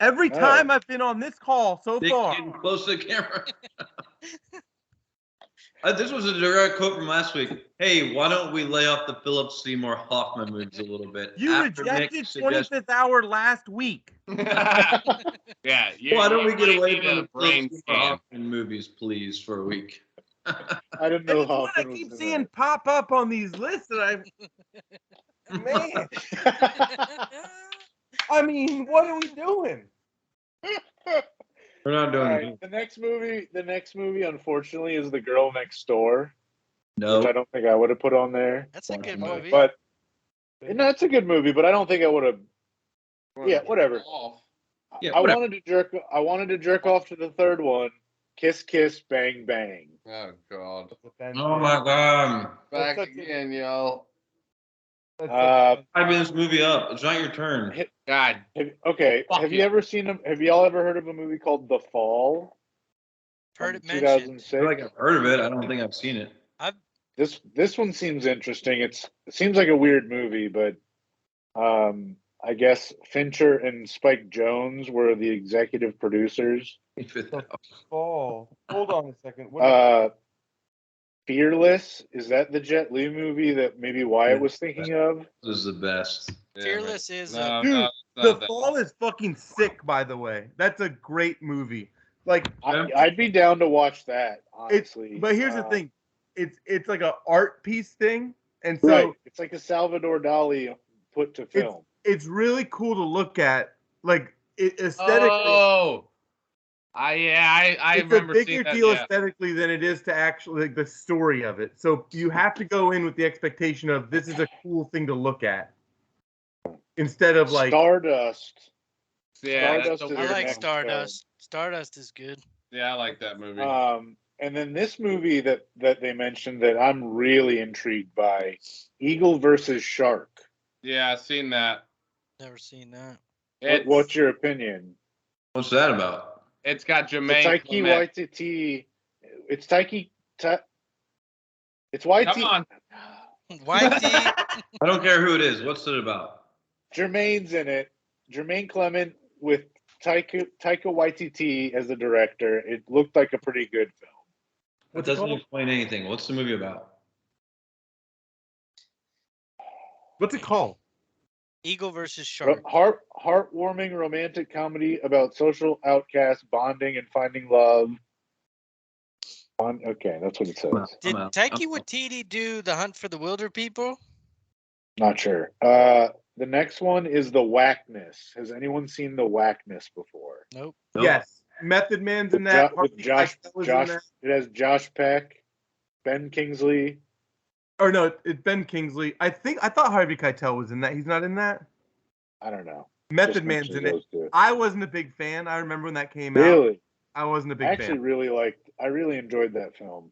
Every No. time I've been on this call so Dick far. getting close to the camera. This was a direct quote from last week. Hey, why don't we lay off the Philip Seymour Hoffman movies a little bit? You After Nick rejected suggested- 25th Hour last week. yeah. Why don't we you get might away need from a the brain Philip Seymour scan? Hoffman movies, please, for a week? I didn't And know it's what I Hoffman was keep in seeing pop up on these lists that man, that. I mean, what are we doing? We're not All doing right, it. the next movie, unfortunately, is The Girl Next Door, which I No. don't think I would have put on there. That's a good Watching it. movie. But no, it's a good movie, but I don't think I would have. Yeah, whatever. Yeah, I whatever. wanted to jerk off to the third one. Kiss, kiss, bang, bang. Oh God! Oh my god. Back That's such a- again, y'all. Hyping this movie up. It's not your turn. God, Okay, Fuck have you yeah. ever seen them? Have y'all ever heard of a movie called The Fall? Heard it From mentioned. 2006. I feel like I've heard of it. I don't think I've seen it. This one seems interesting. It seems like a weird movie, but I guess Fincher and Spike Jonze were the executive producers. Fall. Hold on a second. What Fearless, is that the Jet Li movie that maybe Wyatt was thinking of? This is the best. Fearless is no, Dude, no, it's The not that. Fall is fucking sick, by the way. That's a great movie. Like, I'd be down to watch that, honestly. but here's the thing. It's like a art piece thing. And so Right. It's like a Salvador Dali put to film. it's really cool to look at. Like, it aesthetically. Oh, I It's a remember seeing bigger that. deal Yeah. aesthetically than it is to actually like the story of it. So you have to go in with the expectation of this is a cool thing to look at, instead of like Stardust. Yeah, Stardust that's a is I weird like next one. Stardust. Stardust is good. Yeah, I like that movie. And then this movie that they mentioned that I'm really intrigued by, Eagle versus Shark. Yeah, I've seen that. Never seen that. What's your opinion? What's that about? It's got It's Jermaine Taiki Clement. Waititi. It's Taiki. It's Waititi. Come on. YT. I don't care who it is. What's it about? Jermaine's in it. Jermaine Clement with Taika Waititi as the director. It looked like a pretty good film. It What's it doesn't called? explain anything. What's the movie about? what's it called? Eagle versus Shark. Heartwarming romantic comedy about social outcasts bonding and finding love. Okay, that's what it says. Did I'm out. Taiki Waititi do The Hunt for the Wilder People? Not sure. The next one is The Whackness. Has anyone seen The Whackness before? Nope. Nope. Yes, Method Man's in that. With Harvey Josh. Keitel was in that. It has Josh Peck, Ben Kingsley. Or no, it's Ben Kingsley. I thought Harvey Keitel was in that. He's not in that. I don't know. Method Just Man's mentioned in it. those two. I wasn't a big fan. I remember when that came out. Really? I wasn't a big I actually fan. I really enjoyed that film.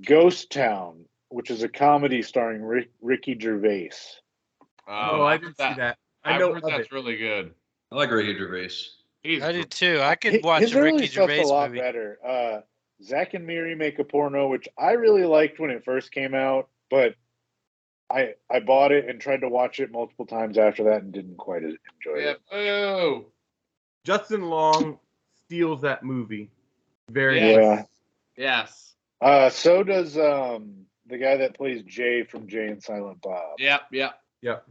Ghost Town, which is a comedy starring Ricky Gervais. Oh, I didn't see that. I know heard of that's it. really good. I like Ricky Gervais. He's I do too. I could watch His a early Ricky stuff's Gervais a lot movie. better. Zach and Miri Make a Porno, which I really liked when it first came out, but I bought it and tried to watch it multiple times after that and didn't quite enjoy Yeah. it. Boo. Justin Long steals that movie. Very Yes. much. Yes. So does the guy that plays Jay from Jay and Silent Bob. Yep. Yep. Yep.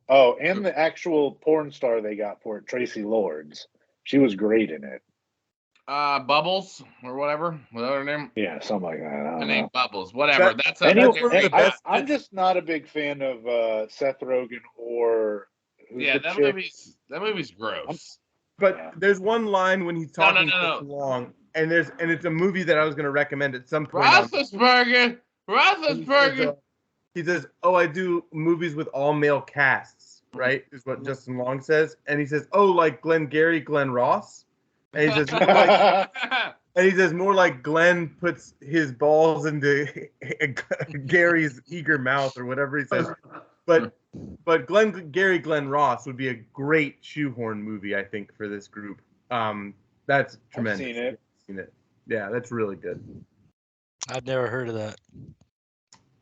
Oh, and the actual porn star they got for it, Tracy Lords. She was great in it. Bubbles or whatever. What's her name? Yeah, something like that. I Her don't name know. Bubbles. Whatever. That- That's a Anyway, one of the best- I'm just not a big fan of Seth Rogen or who's yeah. the That chick? movie's gross. But Yeah. there's one line when he's talking no. Justin Long, and it's a movie that I was going to recommend at some point. on- Roethlisberger. He says, "Oh, I do movies with all male casts, right?" Is what Justin Long says, and he says, "Oh, like Glenn Gary, Glenn Ross," and he says, more like, and he says more like Glenn puts his balls into Gary's eager mouth or whatever he says. But But Glenn Ross would be a great Shoehorn movie, I think, for this group. That's tremendous. I've seen it. Seen it. Yeah, that's really good. I've never heard of that.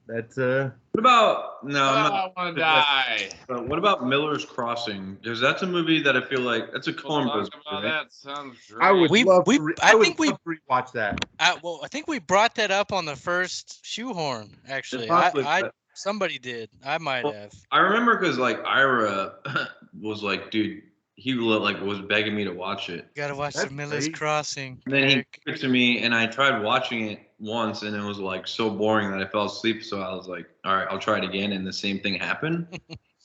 That's What about no? I'm I not. want to die. But what about Miller's Crossing? Because that's a movie that I feel like that's a We'll Coen talk Brothers about movie, right? that. Sounds great. I would We- love we- to. I I would think we- love to rewatch that. I think we brought that up on the first Shoehorn. Actually, possibly, I but- somebody did. I might Well, have. I remember because like Ira was like, dude, he like was begging me to watch it. Got to watch That's the Miller's great. Crossing. And then he Eric. gave it to me, and I tried watching it once, and it was like so boring that I fell asleep. So I was like, all right, I'll try it again, and the same thing happened.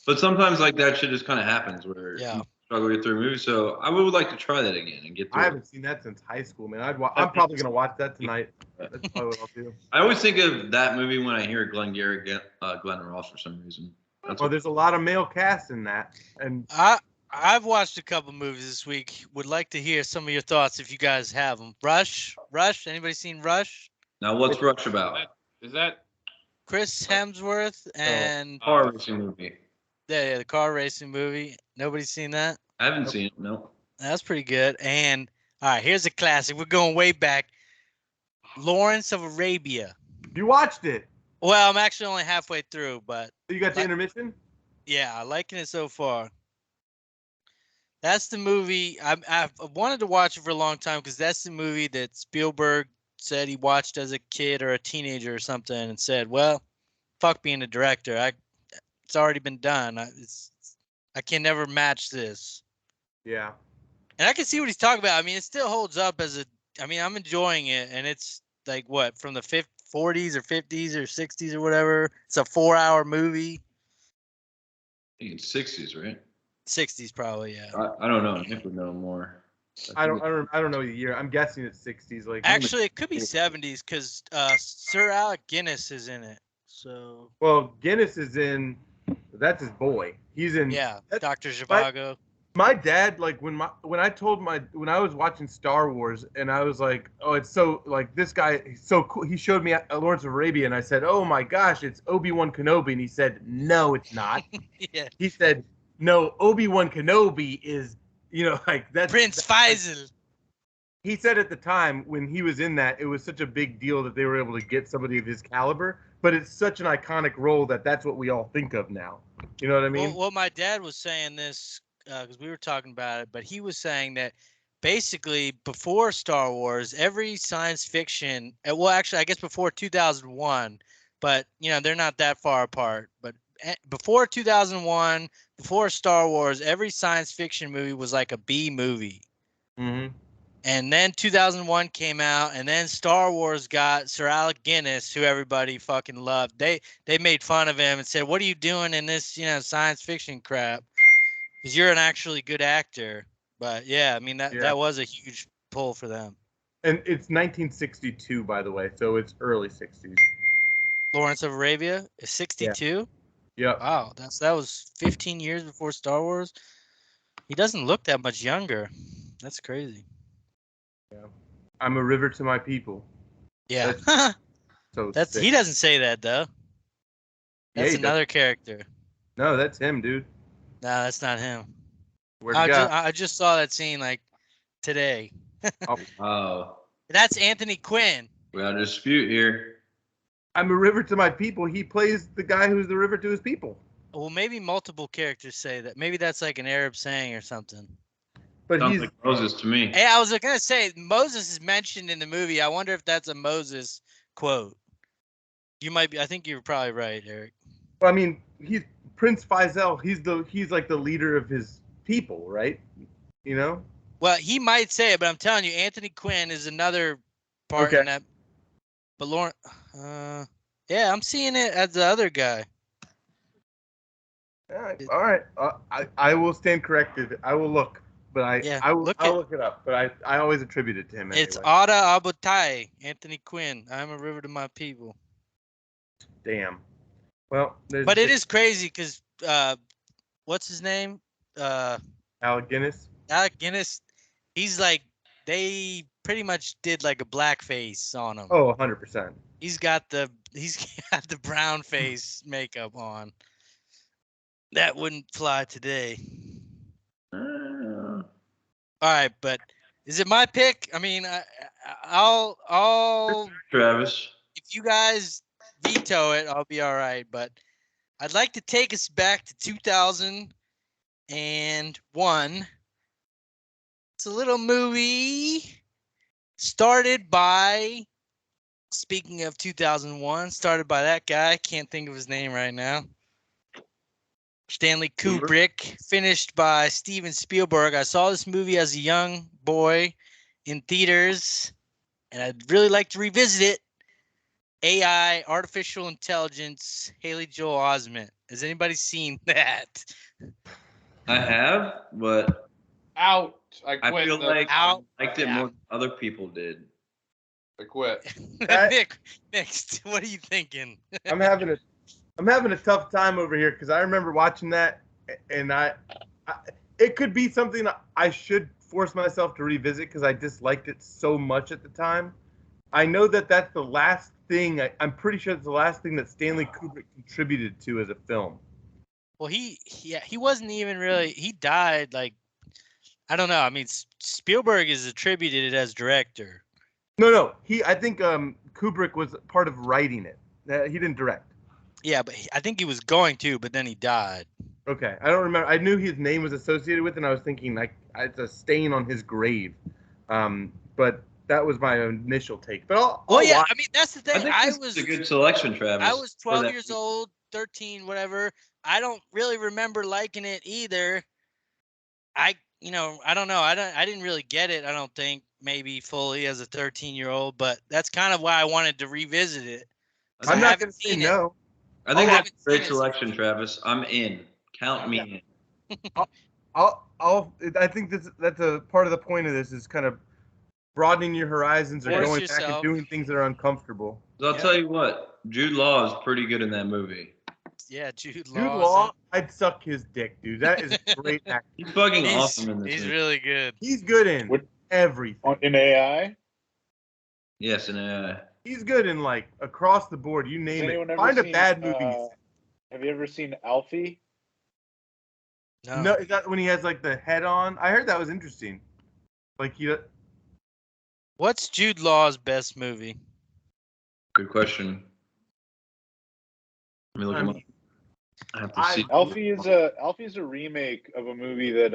But sometimes like that shit just kind of happens where Yeah. you struggle to get through a movie. So I would like to try that again and get through I it. haven't seen that since high school, man. I'm probably gonna watch that tonight. That's probably what I'll do. I always think of that movie when I hear Glenn Ross for some reason. That's Well, what, there's a lot of male cast in that, and I've watched a couple movies this week. Would like to hear some of your thoughts if you guys have them. Rush. Anybody seen Rush? now what's Rush about? Is that Chris Hemsworth and Car racing movie. yeah, the car racing movie. Nobody's seen that. I haven't seen it. No. That's pretty good. And all right, here's a classic. We're going way back. Lawrence of Arabia. you watched it. Well, I'm actually only halfway through, but You got the Like- intermission. yeah, liking it so far. That's the movie I've wanted to watch it for a long time because that's the movie that Spielberg said he watched as a kid or a teenager or something and said, "Well, fuck being a director. It's already been done. I can never match this." Yeah. And I can see what he's talking about. I mean, it still holds up as a. I mean, I'm enjoying it, and it's like what from the 40s or 50s or 60s or whatever. It's a 4-hour movie. I think it's 60s, right? 60s probably, yeah. I don't know. Nick would know more. I don't know the year. I'm guessing it's 60s. Like Actually, it could be 70s because Sir Alec Guinness is in it. So well, Guinness is in. That's his boy. He's in. yeah, That's- Dr. Zhivago. My dad, like when I was watching Star Wars, and I was like, oh, it's so like this guy, he's so cool. He showed me Lawrence of Arabia, and I said, oh my gosh, it's Obi-Wan Kenobi, and he said, no, it's not. Yeah, He said, no, Obi-Wan Kenobi is, like that's Prince Faisal. He said at the time when he was in that, it was such a big deal that they were able to get somebody of his caliber. But it's such an iconic role that's what we all think of now. You know what I mean? Well, my dad was saying this because we were talking about it, but he was saying that basically before Star Wars, every science fiction, well, actually, I guess before 2001, but they're not that far apart. But before 2001, before Star Wars, every science fiction movie was like a B movie. Mm-hmm. And then 2001 came out, and then Star Wars got Sir Alec Guinness, who everybody fucking loved. They made fun of him and said, "What are you doing in this, science fiction crap? Because you're an actually good actor." But yeah, I mean that was a huge pull for them. And it's 1962, by the way, so it's early 60s. Lawrence of Arabia is 62. Yep. Wow, that was 15 years before Star Wars. He doesn't look that much younger. That's crazy. I'm a river to my people. Yeah, So that's sick. he doesn't say that though. Yeah, That's he does. another character. No, that's him, dude. No, that's not him. Where'd he go? I just saw that scene like today. Oh, That's Anthony Quinn. we got a dispute here. I'm a river to my people. He plays the guy who's the river to his people. Well, maybe multiple characters say that. Maybe that's like an Arab saying or something. But Sounds he's like Moses to me. Hey, I was gonna say Moses is mentioned in the movie. I wonder if that's a Moses quote. You might be. I think you're probably right, Eric. I mean, he's Prince Faisal. He's like the leader of his people, right? You know? Well, he might say it, but I'm telling you, Anthony Quinn is another part Okay. in that. But Lauren, yeah, I'm seeing it as the other guy. All right. I will stand corrected. I will look, but I'll look it up. But I always attribute it to him. It's Anyway. Ada Abutai, Anthony Quinn. I'm a river to my people. Damn. Well, But it is crazy because what's his name? Alec Guinness. Alec Guinness. He's like they pretty much did like a blackface on him. Oh, 100%. He's got the brown face makeup on. That wouldn't fly today. Uh, All right, but is it my pick? I mean, I'll Travis. if you guys veto it, I'll be all right. But I'd like to take us back to 2001. It's a little movie started by, speaking of 2001, started by that guy. Can't think of his name right now. Stanley Kubrick, finished by Steven Spielberg. I saw this movie as a young boy in theaters, and I'd really like to revisit it. AI, artificial intelligence, Haley Joel Osment. Has anybody seen that? I have, but Out. I I quit. feel the- like I Out. liked it Yeah. more than other people did. I quit. Nick, next. What are you thinking? I'm having a tough time over here because I remember watching that, and it could be something I should force myself to revisit because I disliked it so much at the time. I know that that's the last thing. I'm pretty sure it's the last thing that Stanley Kubrick contributed to as a film. Well, he wasn't even really. He died like, I don't know. I mean, Spielberg is attributed as director. No. I think Kubrick was part of writing it. He didn't direct. Yeah, but I think he was going to, but then he died. Okay, I don't remember. I knew his name was associated with it, and I was thinking like it's a stain on his grave. But that was my initial take. But I'll yeah, watch. I mean that's the I thing. think I this was is a good selection, Travis. I was for 12 that years movie. old, 13, whatever. I don't really remember liking it either. I don't know. I didn't really get it. I don't think maybe fully as a 13-year-old, but that's kind of why I wanted to revisit it. I'm I not haven't going to say seen it. no. I think I that's haven't a great seen it selection, since- Travis. I'm in. Count me in. I think that's a part of the point of this is kind of broadening your horizons or Force going back and yourself. doing things that are uncomfortable. So I'll tell you what, Jude Law is pretty good in that movie. Yeah, Jude Law. Jude Law, I'd suck his dick, dude. That is a great actor. He's fucking He's, awesome in this he's movie. really good. He's good in What- everything. In AI? Yes, and He's good in like across the board. You Has name it. anyone ever Find a seen, bad movie. have you ever seen Alfie? No. No, is that when he has like the head on? I heard that was interesting. Like What's Jude Law's best movie? good question. Let me look him up. I have to see. Alfie's a remake of a movie that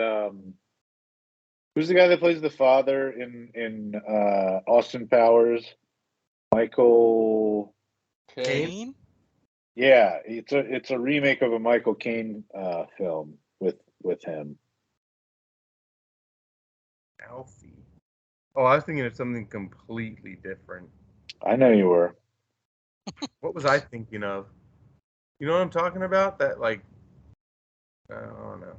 who's the guy that plays the father in Austin Powers? Michael. Caine? Yeah, it's a remake of a Michael Caine film with him. Alfie. Oh, I was thinking of something completely different. I know you were. What was I thinking of? You know what I'm talking about? That like, I don't know.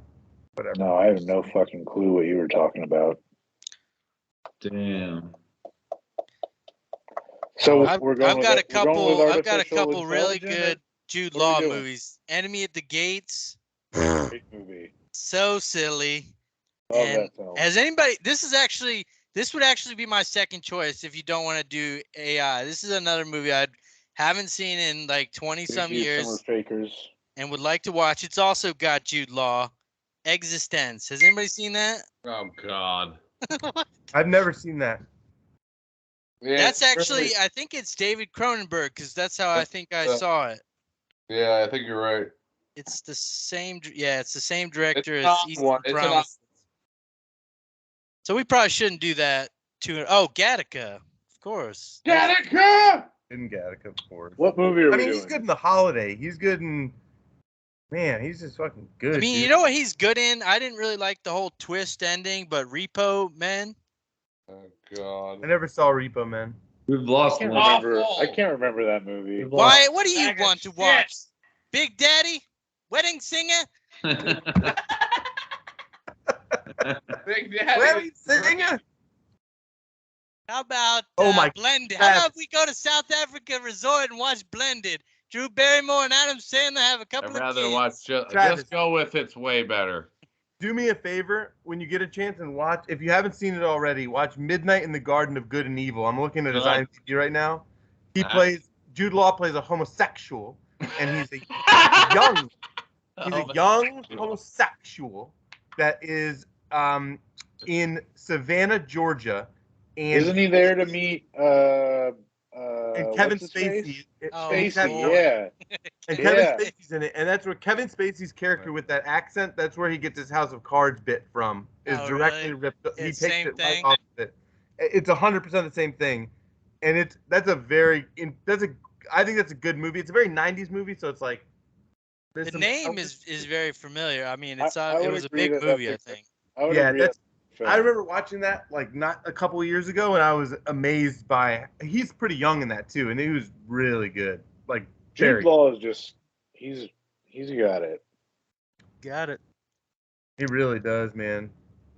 Whatever. No, I have no fucking clue what you were talking about. Damn. So I've we're going. got a with couple. I've got a artificial couple really intelligence? good Jude What are we Law doing? movies. Enemy at the Gates. Great movie. So silly. Love And that film. has anybody? This would actually be my second choice if you don't want to do AI. This is another movie I haven't seen in like 20 some Maybe some years are fakers. and would like to watch. It's also got Jude Law. Existence. Has anybody seen that? Oh God. I've never seen that. Yeah, That's it's actually, really- I think it's David Cronenberg because that's how I think I uh, saw it. Yeah, I think you're right. It's the same. Yeah, it's the same director an as odd Eastern one. It's an odd- Promise. So we probably shouldn't do that. Gattaca, of course. Gattaca! In Gattaca, of course. What movie are I we mean, doing? he's good in The Holiday. He's good in. Man, he's just fucking good. I mean, dude. you know what he's good in? I didn't really like the whole twist ending, but Repo Man. Oh God. I never saw Repo Man. We've lost one. I can't remember that movie. We've Why? lost. What do you Bag of want to shit. watch? Big Daddy, Wedding Singer. Big Daddy. Wedding Singer? How about Oh my Blended? God. How about we go to South Africa Resort and watch Blended? Drew Barrymore and Adam Sandler have a I'd couple of rather kids. watch. Travis. Just go with It's Way Better. Do me a favor when you get a chance and watch. If you haven't seen it already, watch Midnight in the Garden of Good and Evil. I'm looking at his Good. IMDb right now. He Nice. plays Jude Law plays a homosexual, and he's a young He's Oh, a young homosexual that is in Savannah, Georgia, and Isn't he there to meet and Kevin what's his face? Spacey. Oh, Spacey, boy. yeah. And Kevin Yeah. Spacey's in it, and that's where Kevin Spacey's character with that accent. That's where he gets his House of Cards bit from. Is Oh, directly really? ripped. He It's takes same it thing? right off of it. It's 100% the same thing, and I think that's a good movie. It's a very 90s movie, so it's like The name is very familiar. I mean, I it would was a agree big that movie, I that's a- think. I would Yeah, agree. that's- Film. I remember watching that like not a couple of years ago, and I was amazed by. He's pretty young in that too, and he was really good. Like Jude Law is just he's got it. Got it. he really does, man.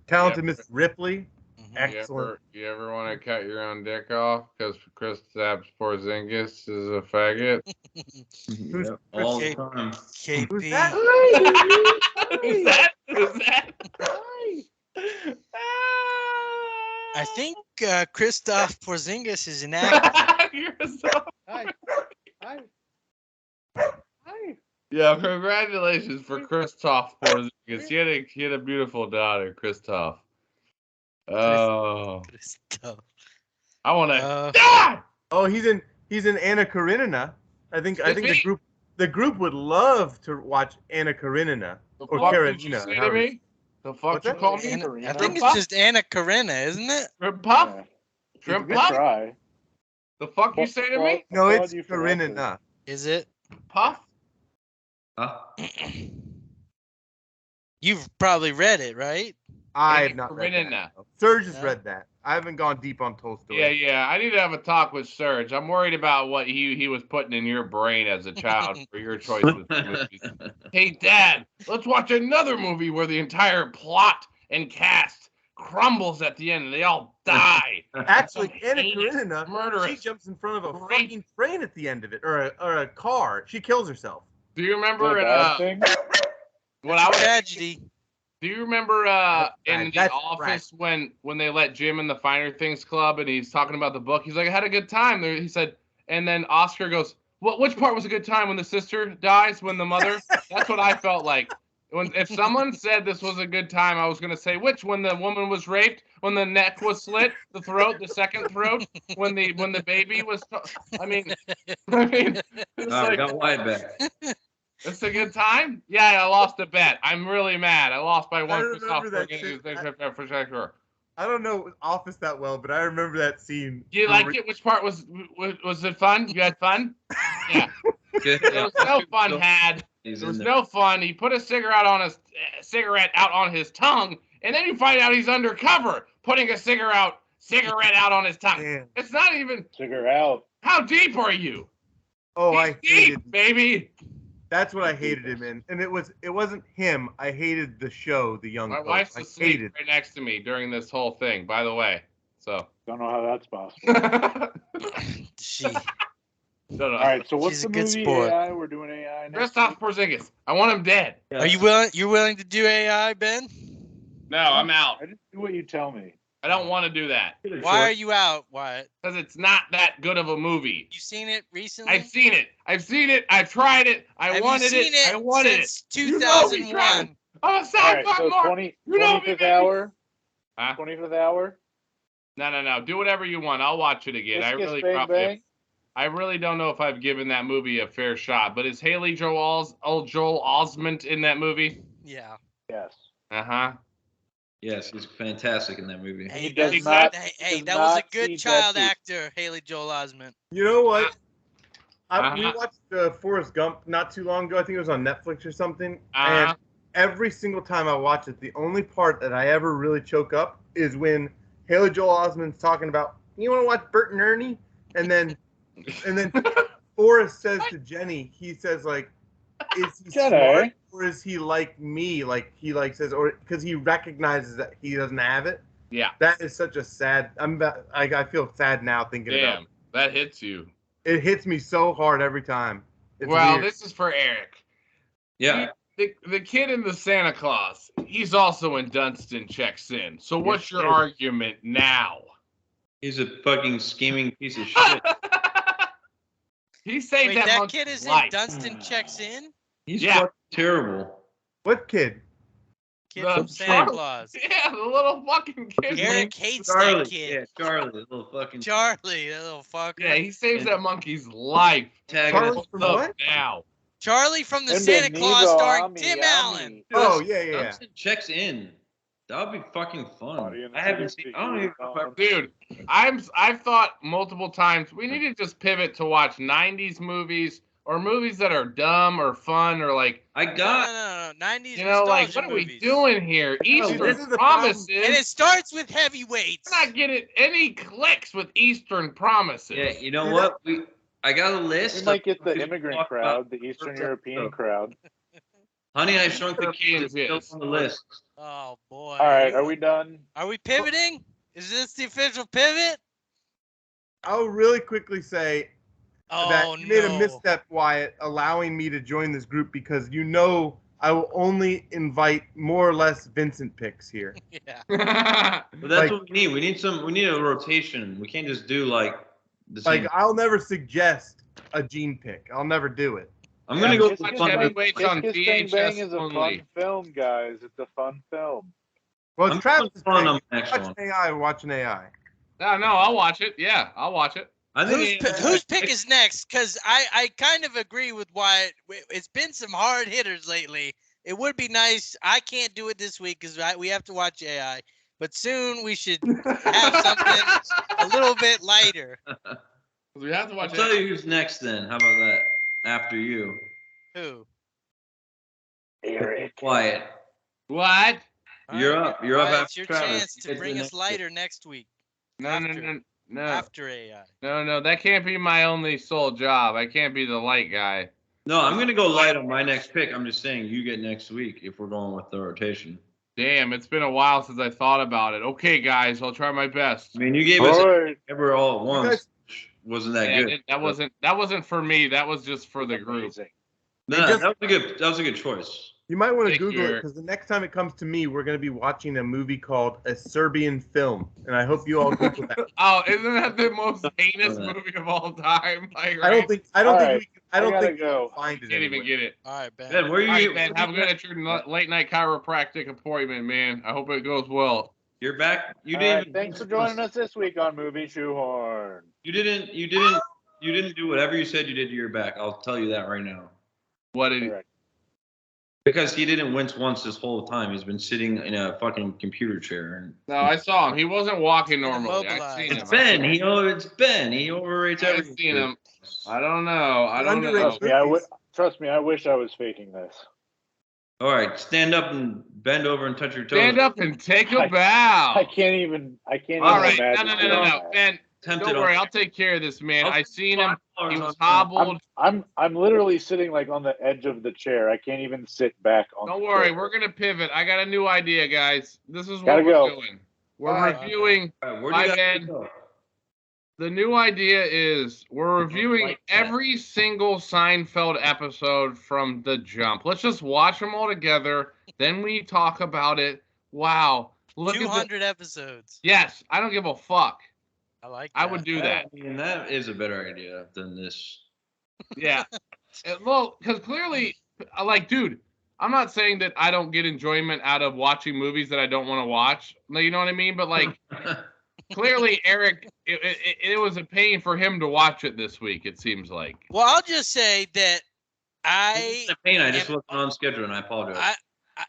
Talented Miss Ripley, Mhm. excellent. You ever want to cut your own dick off because Kristaps Porzingis is a faggot? Who's- Yep, all the Okay. time. KP. Who's that? Who's that? Who's that? I think Christoph Porzingis is an actor. You're so... Hi. Hi. Hi. Yeah, congratulations for Kristoff Porzingis. He had a beautiful daughter, Kristoff. Oh, Christoph. I want to die. Oh, he's in Anna Karenina. I think Is the group would love to watch Anna Karenina The or fuck did you Karenina. say to however- me? The fuck What's you that? call me? Anna- I think Puff? it's just Anna Karenina, isn't it? Shrimp puff? Yeah. Shrimp Good puff? try. The fuck you say to me? No, Applaud it's you for effort. Karenina. Is it? Puff? Huh? You've probably read it, right? I Anna have not read Karenina. that. Serge has Yeah. read that. I haven't gone deep on Tolstoy. Yeah. I need to have a talk with Serge. I'm worried about what he was putting in your brain as a child for your choices of movies. Hey, Dad, let's watch another movie where the entire plot and cast crumbles at the end and they all die. Actually, Some Anna heinous Karenina, murderous she jumps in front of a rape. fucking train at the end of it, or a car. She kills herself. Do you Is that remember a bad thing? when I was Tragedy. Do you remember in the That's office when they let Jim in the Finer Things Club and he's talking about the book? He's like, I had a good time. There, he said, and then Oscar goes, "Well, which part was a good time? When the sister dies? When the mother?" That's what I felt like. If someone said this was a good time, I was gonna say which? When the woman was raped, when the neck was slit, the throat, the second throat, when the baby was. I mean, it's I like, got Wyatt back. it's a good time. Yeah, I lost a bet. I'm really mad. I lost by one. remember that shit. For sure. I don't know Office that well, but I remember that scene. You like it? Which part was it fun? You had fun? Yeah. Good. There was no fun had. He's There in was there. no fun. He put a cigarette out on his tongue, and then you find out he's undercover, putting a cigarette out on his tongue. Damn. It's not even. Figure out. How deep are you? Oh, He's I deep, hated. baby. That's what I hated him in, and it wasn't him. I hated the show, The Young My Pope. wife's I asleep hated. right next to me during this whole thing. By the way, so. Don't know how that's possible. She. No. All right, so what's She's the a good movie sport. AI? We're doing AI next. Kristoff Porzingis. I want him dead. Are you willing? You're willing to do AI, Ben? No, I'm out. I just do what you tell me. I don't want to do that Why are you out, Wyatt? because it's not that good of a movie. You seen it recently? I've seen it. I've tried it. I Have wanted you seen it. I wanted it. since You know me, 2001? Travis. I'm a All sci-fi right, so mark. 20, You know me, 25th baby. hour. Huh? 25th hour. No. Do whatever you want. I'll watch it again. Kiss, I kiss, bang, bang. I really don't know if I've given that movie a fair shot. But is Haley Joel Osment in that movie? Yeah. Yes. Uh-huh. Yes, he's fantastic in that movie. Hey, does that's- not- hey, does that was a not good see child Deadpool. actor, Haley Joel Osment. You know what? We Uh-huh. watched Forrest Gump not too long ago. I think it was on Netflix or something. Uh-huh. And every single time I watch it, the only part that I ever really choke up is when Haley Joel Osment's talking about, you want to watch Bert and Ernie? And then Forrest says to Jenny, he says like, is he Jenny. smart or is he like me? Like he like says, or because he recognizes that he doesn't have it. Yeah. That is such a sad. I feel sad now thinking about Damn. That hits you. it. It hits me so hard every time. It's Well, weird. this is for Eric. Yeah. The kid in the Santa Claus, he's also in Dunstan Checks In. So what's your Yes. argument now? He's a fucking scheming piece of shit. He saved Wait, that that monkey's kid is life. in Dunstan Checks In? He's Yeah. fucking terrible. What kid? Kid The from Santa Charlie- Claus. Yeah, the little fucking kid. Eric hates that Charlie. kid. Yeah, Charlie, the little fucking Charlie, that little fucker. Yeah, he saves that monkey's life. tagging Charlie us from up. what? Now. Charlie from the And Santa Claus Benito, starring Ami, Tim Ami. Allen. Oh, yeah. Johnson checks in. That would be fucking fun. Audience I haven't is seen. I don't even know if I've Dude, I've thought multiple times we need to just pivot to watch 90s movies or movies that are dumb or fun or like, I No, got. no. 90s you know, like, nostalgia what are we movies. doing here? Eastern this is the Promises. And it starts with heavyweights. We're not getting any clicks with Eastern Promises. Yeah, you know Dude, what? I got a list. We might get of the movies immigrant to talk crowd, about. the Eastern First European episode. crowd. Honey, I Shrunk the Kids Europeans, is still yes. on the list. Oh boy. All right, are we done? Are we pivoting? Is this the official pivot? I'll really quickly say Oh that you made a no. misstep, Wyatt, allowing me to join this group because you know I will only invite more or less Vincent picks here. Yeah. But that's Like- what we need. We need a rotation. We can't just do like the same. Like, I'll never suggest a Gene pick. I'll never do it. I'm gonna go Kiss with Kiss Watch fun. Bang- heavyweights Kiss on Kiss Bang Bang VHS is a only. fun film, guys. It's a fun film. Well, I'm it's Travis' going fun on pick. the next Watch one. AI, watch an AI. No, I'll watch it. Yeah, I'll watch it. I think Whose pick is next? Because I kind of agree with Wyatt. It's been some hard hitters lately. It would be nice. I can't do it this week because we have to watch AI. But soon we should have something a little bit lighter. We have to I'll watch tell it. you who's next then. How about that? After you. Who? Eric. Quiet. What? You're All up. You're up Wyatt, after it's your Travis. chance You to get bring the us next lighter next week. No. After AI. No, that can't be my only sole job. I can't be the light guy. No, I'm gonna go light on my next pick. I'm just saying you get next week if we're going with the rotation. Damn, it's been a while since I thought about it. Okay, guys, I'll try my best. I mean, you gave us All right. ever all at once. guys- Which wasn't that Yeah, good. that wasn't for me. That was just for the group. Amazing. No, Just- that was a good choice. You might want to Thank Google you, it Eric. because the next time it comes to me, we're going to be watching a movie called A Serbian Film, and I hope you all Google that. Oh, isn't that the most heinous movie of all time? Like, I don't think All right, we can, I don't gotta think we go. can find you it. can't even anywhere. get it. All right, Ben. Ben, where are All you? right, man, have a good at your late night chiropractic appointment, man. I hope it goes well. You're back. You All didn't. right, thanks for joining us this week on Movie Shoehorn. You didn't do whatever you said you did to your back. I'll tell you that right now. What did Correct. Because he didn't wince once this whole time. He's been sitting in a fucking computer chair. And No, I saw him. He wasn't walking normally. I Immobilized. seen him. it's Ben. It's Ben. He overrates I everything. seen him. I don't know. I don't know. Underrated. Trust me, I wish I was faking this. All right, stand up and bend over and touch your toes. Stand up and take a I bow. can't even. All right, imagine no, doing that. Ben, Tempted don't on- worry. I'll take care of this, man. I'll I seen him. $5 He on was Ben. hobbled. I'm literally sitting like on the edge of the chair. I can't even sit back on. Don't the worry. chair. We're gonna pivot. I got a new idea, guys. This is what Gotta we're go. doing. We're All right. reviewing. All right, where My do you guys bad. go? The new idea is we're reviewing every single Seinfeld episode from the jump. Let's just watch them all together. Then we talk about it. Wow. Look at the 200 episodes. Yes, I don't give a fuck. I like that. I would do that. I mean, that is a better idea than this. Yeah. Well, because clearly, like, dude, I'm not saying that I don't get enjoyment out of watching movies that I don't want to watch. You know what I mean? But, like, clearly, Eric, it was a pain for him to watch it this week, it seems like. Well, I'll just say that I I just wasn't on schedule, and I apologize.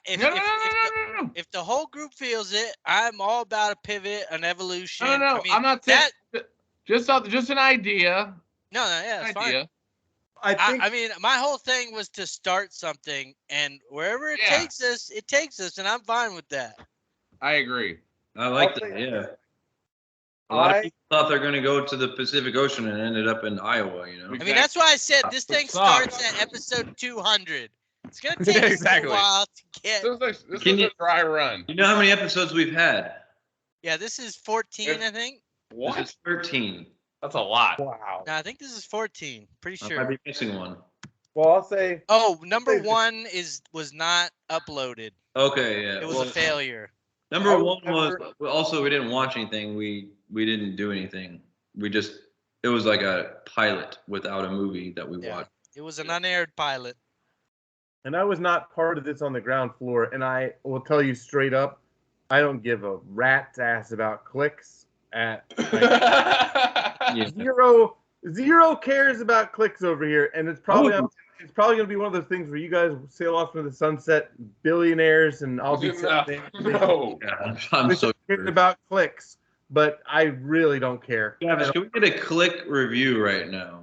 if, No, if, no, no, if, no, no, no. if the whole group feels it, I'm all about a pivot, an evolution. No, no, I mean, I'm not saying that. just an idea. No, yeah, that's fine. Idea. I think I mean, my whole thing was to start something, and wherever it Yeah. takes us, it takes us, and I'm fine with that. I agree. I like I'll that. say- Yeah. A lot I- of people thought they're going to go to the Pacific Ocean and ended up in Iowa. You know. I mean, Exactly. that's why I said this thing Sucks. starts at episode 200. It's gonna take us Exactly. a while to get. This Can is you- a dry run. You know how many episodes we've had? Yeah, this is 14, I think. This is 13. That's a lot. wow. No, I think this is 14. Pretty I sure. might be missing one. Well, I'll say Oh, number Say- one was not uploaded. Okay, yeah. It was well, a failure. number I one was remember- also we didn't watch anything. We didn't do anything. It was like a pilot without a movie that we Yeah. watched. It was an unaired pilot. and I was not part of this on the ground floor, and I will tell you straight up, I don't give a rat's ass about clicks. Yeah. Zero cares about clicks over here, and it's probably going to be one of those things where you guys sail off into the sunset, billionaires, and I'll be No. Yeah, I'm so curious. about clicks, but I really don't care. Travis, can we get a click review right now?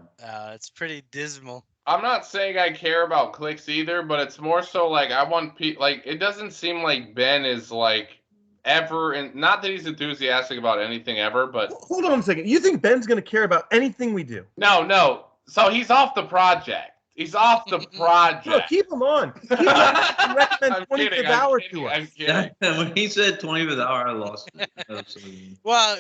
It's pretty dismal. I'm not saying I care about clicks either, but it's more so like I want like it doesn't seem like Ben is like ever, and not that he's enthusiastic about anything ever, but Hold on a second. You think Ben's going to care about anything we do? no. So he's off the project. He's off the project. No, keep him on. Keep him on. Recommend I'm 25th kidding, hour I'm to us. kidding. When he said 20th hour, I lost it. Well,